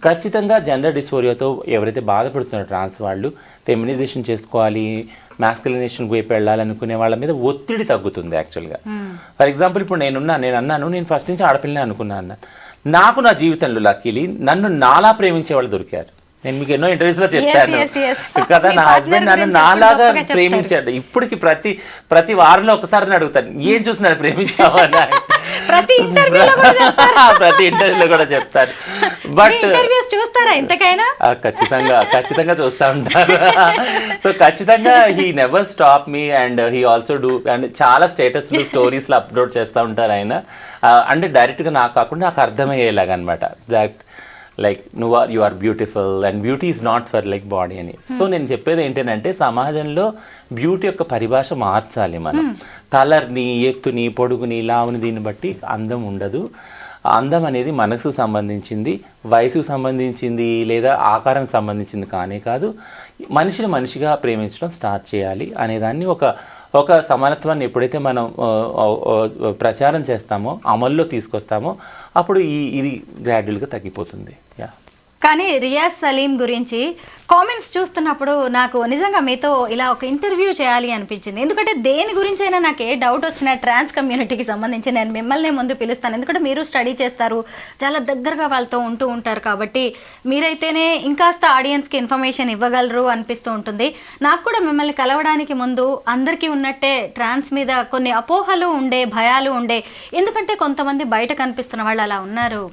ఖచ్చితంగా జెండర్ డిస్ఫోరియాతో ఎవరైతే బాధపడుతున్నారో ట్రాన్స్ వాళ్ళు ఫెమినైజేషన్ చేసుకోవాలి, మ్యాస్కులినేషన్ వైపు వెళ్ళాలనుకునే వాళ్ళ మీద ఒత్తిడి తగ్గుతుంది యాక్చువల్గా. ఫర్ ఎగ్జాంపుల్ ఇప్పుడు నేను అన్నాను, నేను ఫస్ట్ నుంచి ఆడపిల్లనే అనుకున్నాను. నాకు నా జీవితంలో లక్కీలీ నన్ను నాలా ప్రేమించే వాళ్ళు దొరికారు. నేను మీకు ఎన్నో ఇంటర్వ్యూస్లో చెప్పాను కదా, నా హస్బెండ్ నన్ను నాలాగా ప్రేమించాడు. ఇప్పటికి ప్రతి వారంలో ఒకసారి అడుగుతాను, ఏం చూసినాడు ప్రేమించావా అని. ప్రతి ఇంటర్వ్యూలో కూడా చెప్తారు. బట్ చూస్తారా ఇంతకైనా? ఖచ్చితంగా చూస్తూ ఉంటారు. సో ఖచ్చితంగా he never stop me and he also do, and చాలా స్టేటస్లు స్టోరీస్లో అప్లోడ్ చేస్తూ ఉంటారు ఆయన. అంటే డైరెక్ట్గా నాకు కాకుండా నాకు అర్థమయ్యేలాగా అనమాట, that like you are beautiful and beauty is not for like body అని. సో నేను చెప్పేది ఏంటంటే సమాజంలో బ్యూటీ యొక్క పరిభాష మార్చాలి మనం. కలర్ని, ఎత్తుని, పొడుగుని, లావుని దీన్ని బట్టి అందం ఉండదు. అందం అనేది మనసుకు సంబంధించింది, వయసుకు సంబంధించింది లేదా ఆకారానికి సంబంధించింది కానే కాదు. మనిషిని మనిషిగా ప్రేమించడం స్టార్ట్ చేయాలి అనేదాన్ని ఒక సమానత్వాన్ని ఎప్పుడైతే మనం ప్రచారం చేస్తామో, అమల్లో తీసుకొస్తామో, అప్పుడు ఇది గ్రాడ్యువల్గా తగ్గిపోతుంది. యా. కానీ రియాజ్ సలీం గురించి కామెంట్స్ చూస్తున్నప్పుడు నాకు నిజంగా మీతో ఇలా ఒక ఇంటర్వ్యూ చేయాలి అనిపించింది. ఎందుకంటే దేని గురించి అయినా నాకు ఏ డౌట్ వచ్చినా ట్రాన్స్ కమ్యూనిటీకి సంబంధించి నేను మిమ్మల్ని ముందు పిలుస్తాను. ఎందుకంటే మీరు స్టడీ చేస్తారు, చాలా దగ్గరగా వాళ్ళతో ఉంటూ ఉంటారు, కాబట్టి మీరైతేనే ఇంకాస్త ఆడియన్స్కి ఇన్ఫర్మేషన్ ఇవ్వగలరు అనిపిస్తూ ఉంటుంది. నాకు కూడా మిమ్మల్ని కలవడానికి ముందు అందరికీ ఉన్నట్టే ట్రాన్స్ మీద కొన్ని అపోహలు ఉండే, భయాలు ఉండే. ఎందుకంటే కొంతమంది బయట కనిపిస్తున్న వాళ్ళు అలా ఉన్నారు.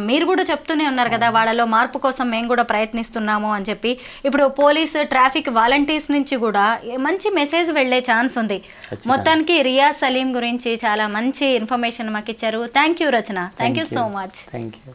మీరు కూడా చెప్తూనే ఉన్నారు కదా, వాళ్ళలో మార్పు కోసం మేము కూడా ప్రయత్నిస్తున్నాము అని చెప్పి. ఇప్పుడు పోలీసు, ట్రాఫిక్ వాలంటీర్స్ నుంచి కూడా మంచి మెసేజ్ వెళ్ళే ఛాన్స్ ఉంది. మొత్తానికి రియాజ్ సలీం గురించి చాలా మంచి ఇన్ఫర్మేషన్ మాకు ఇచ్చారు. Thank you Rachana, thank you so much. Thank you.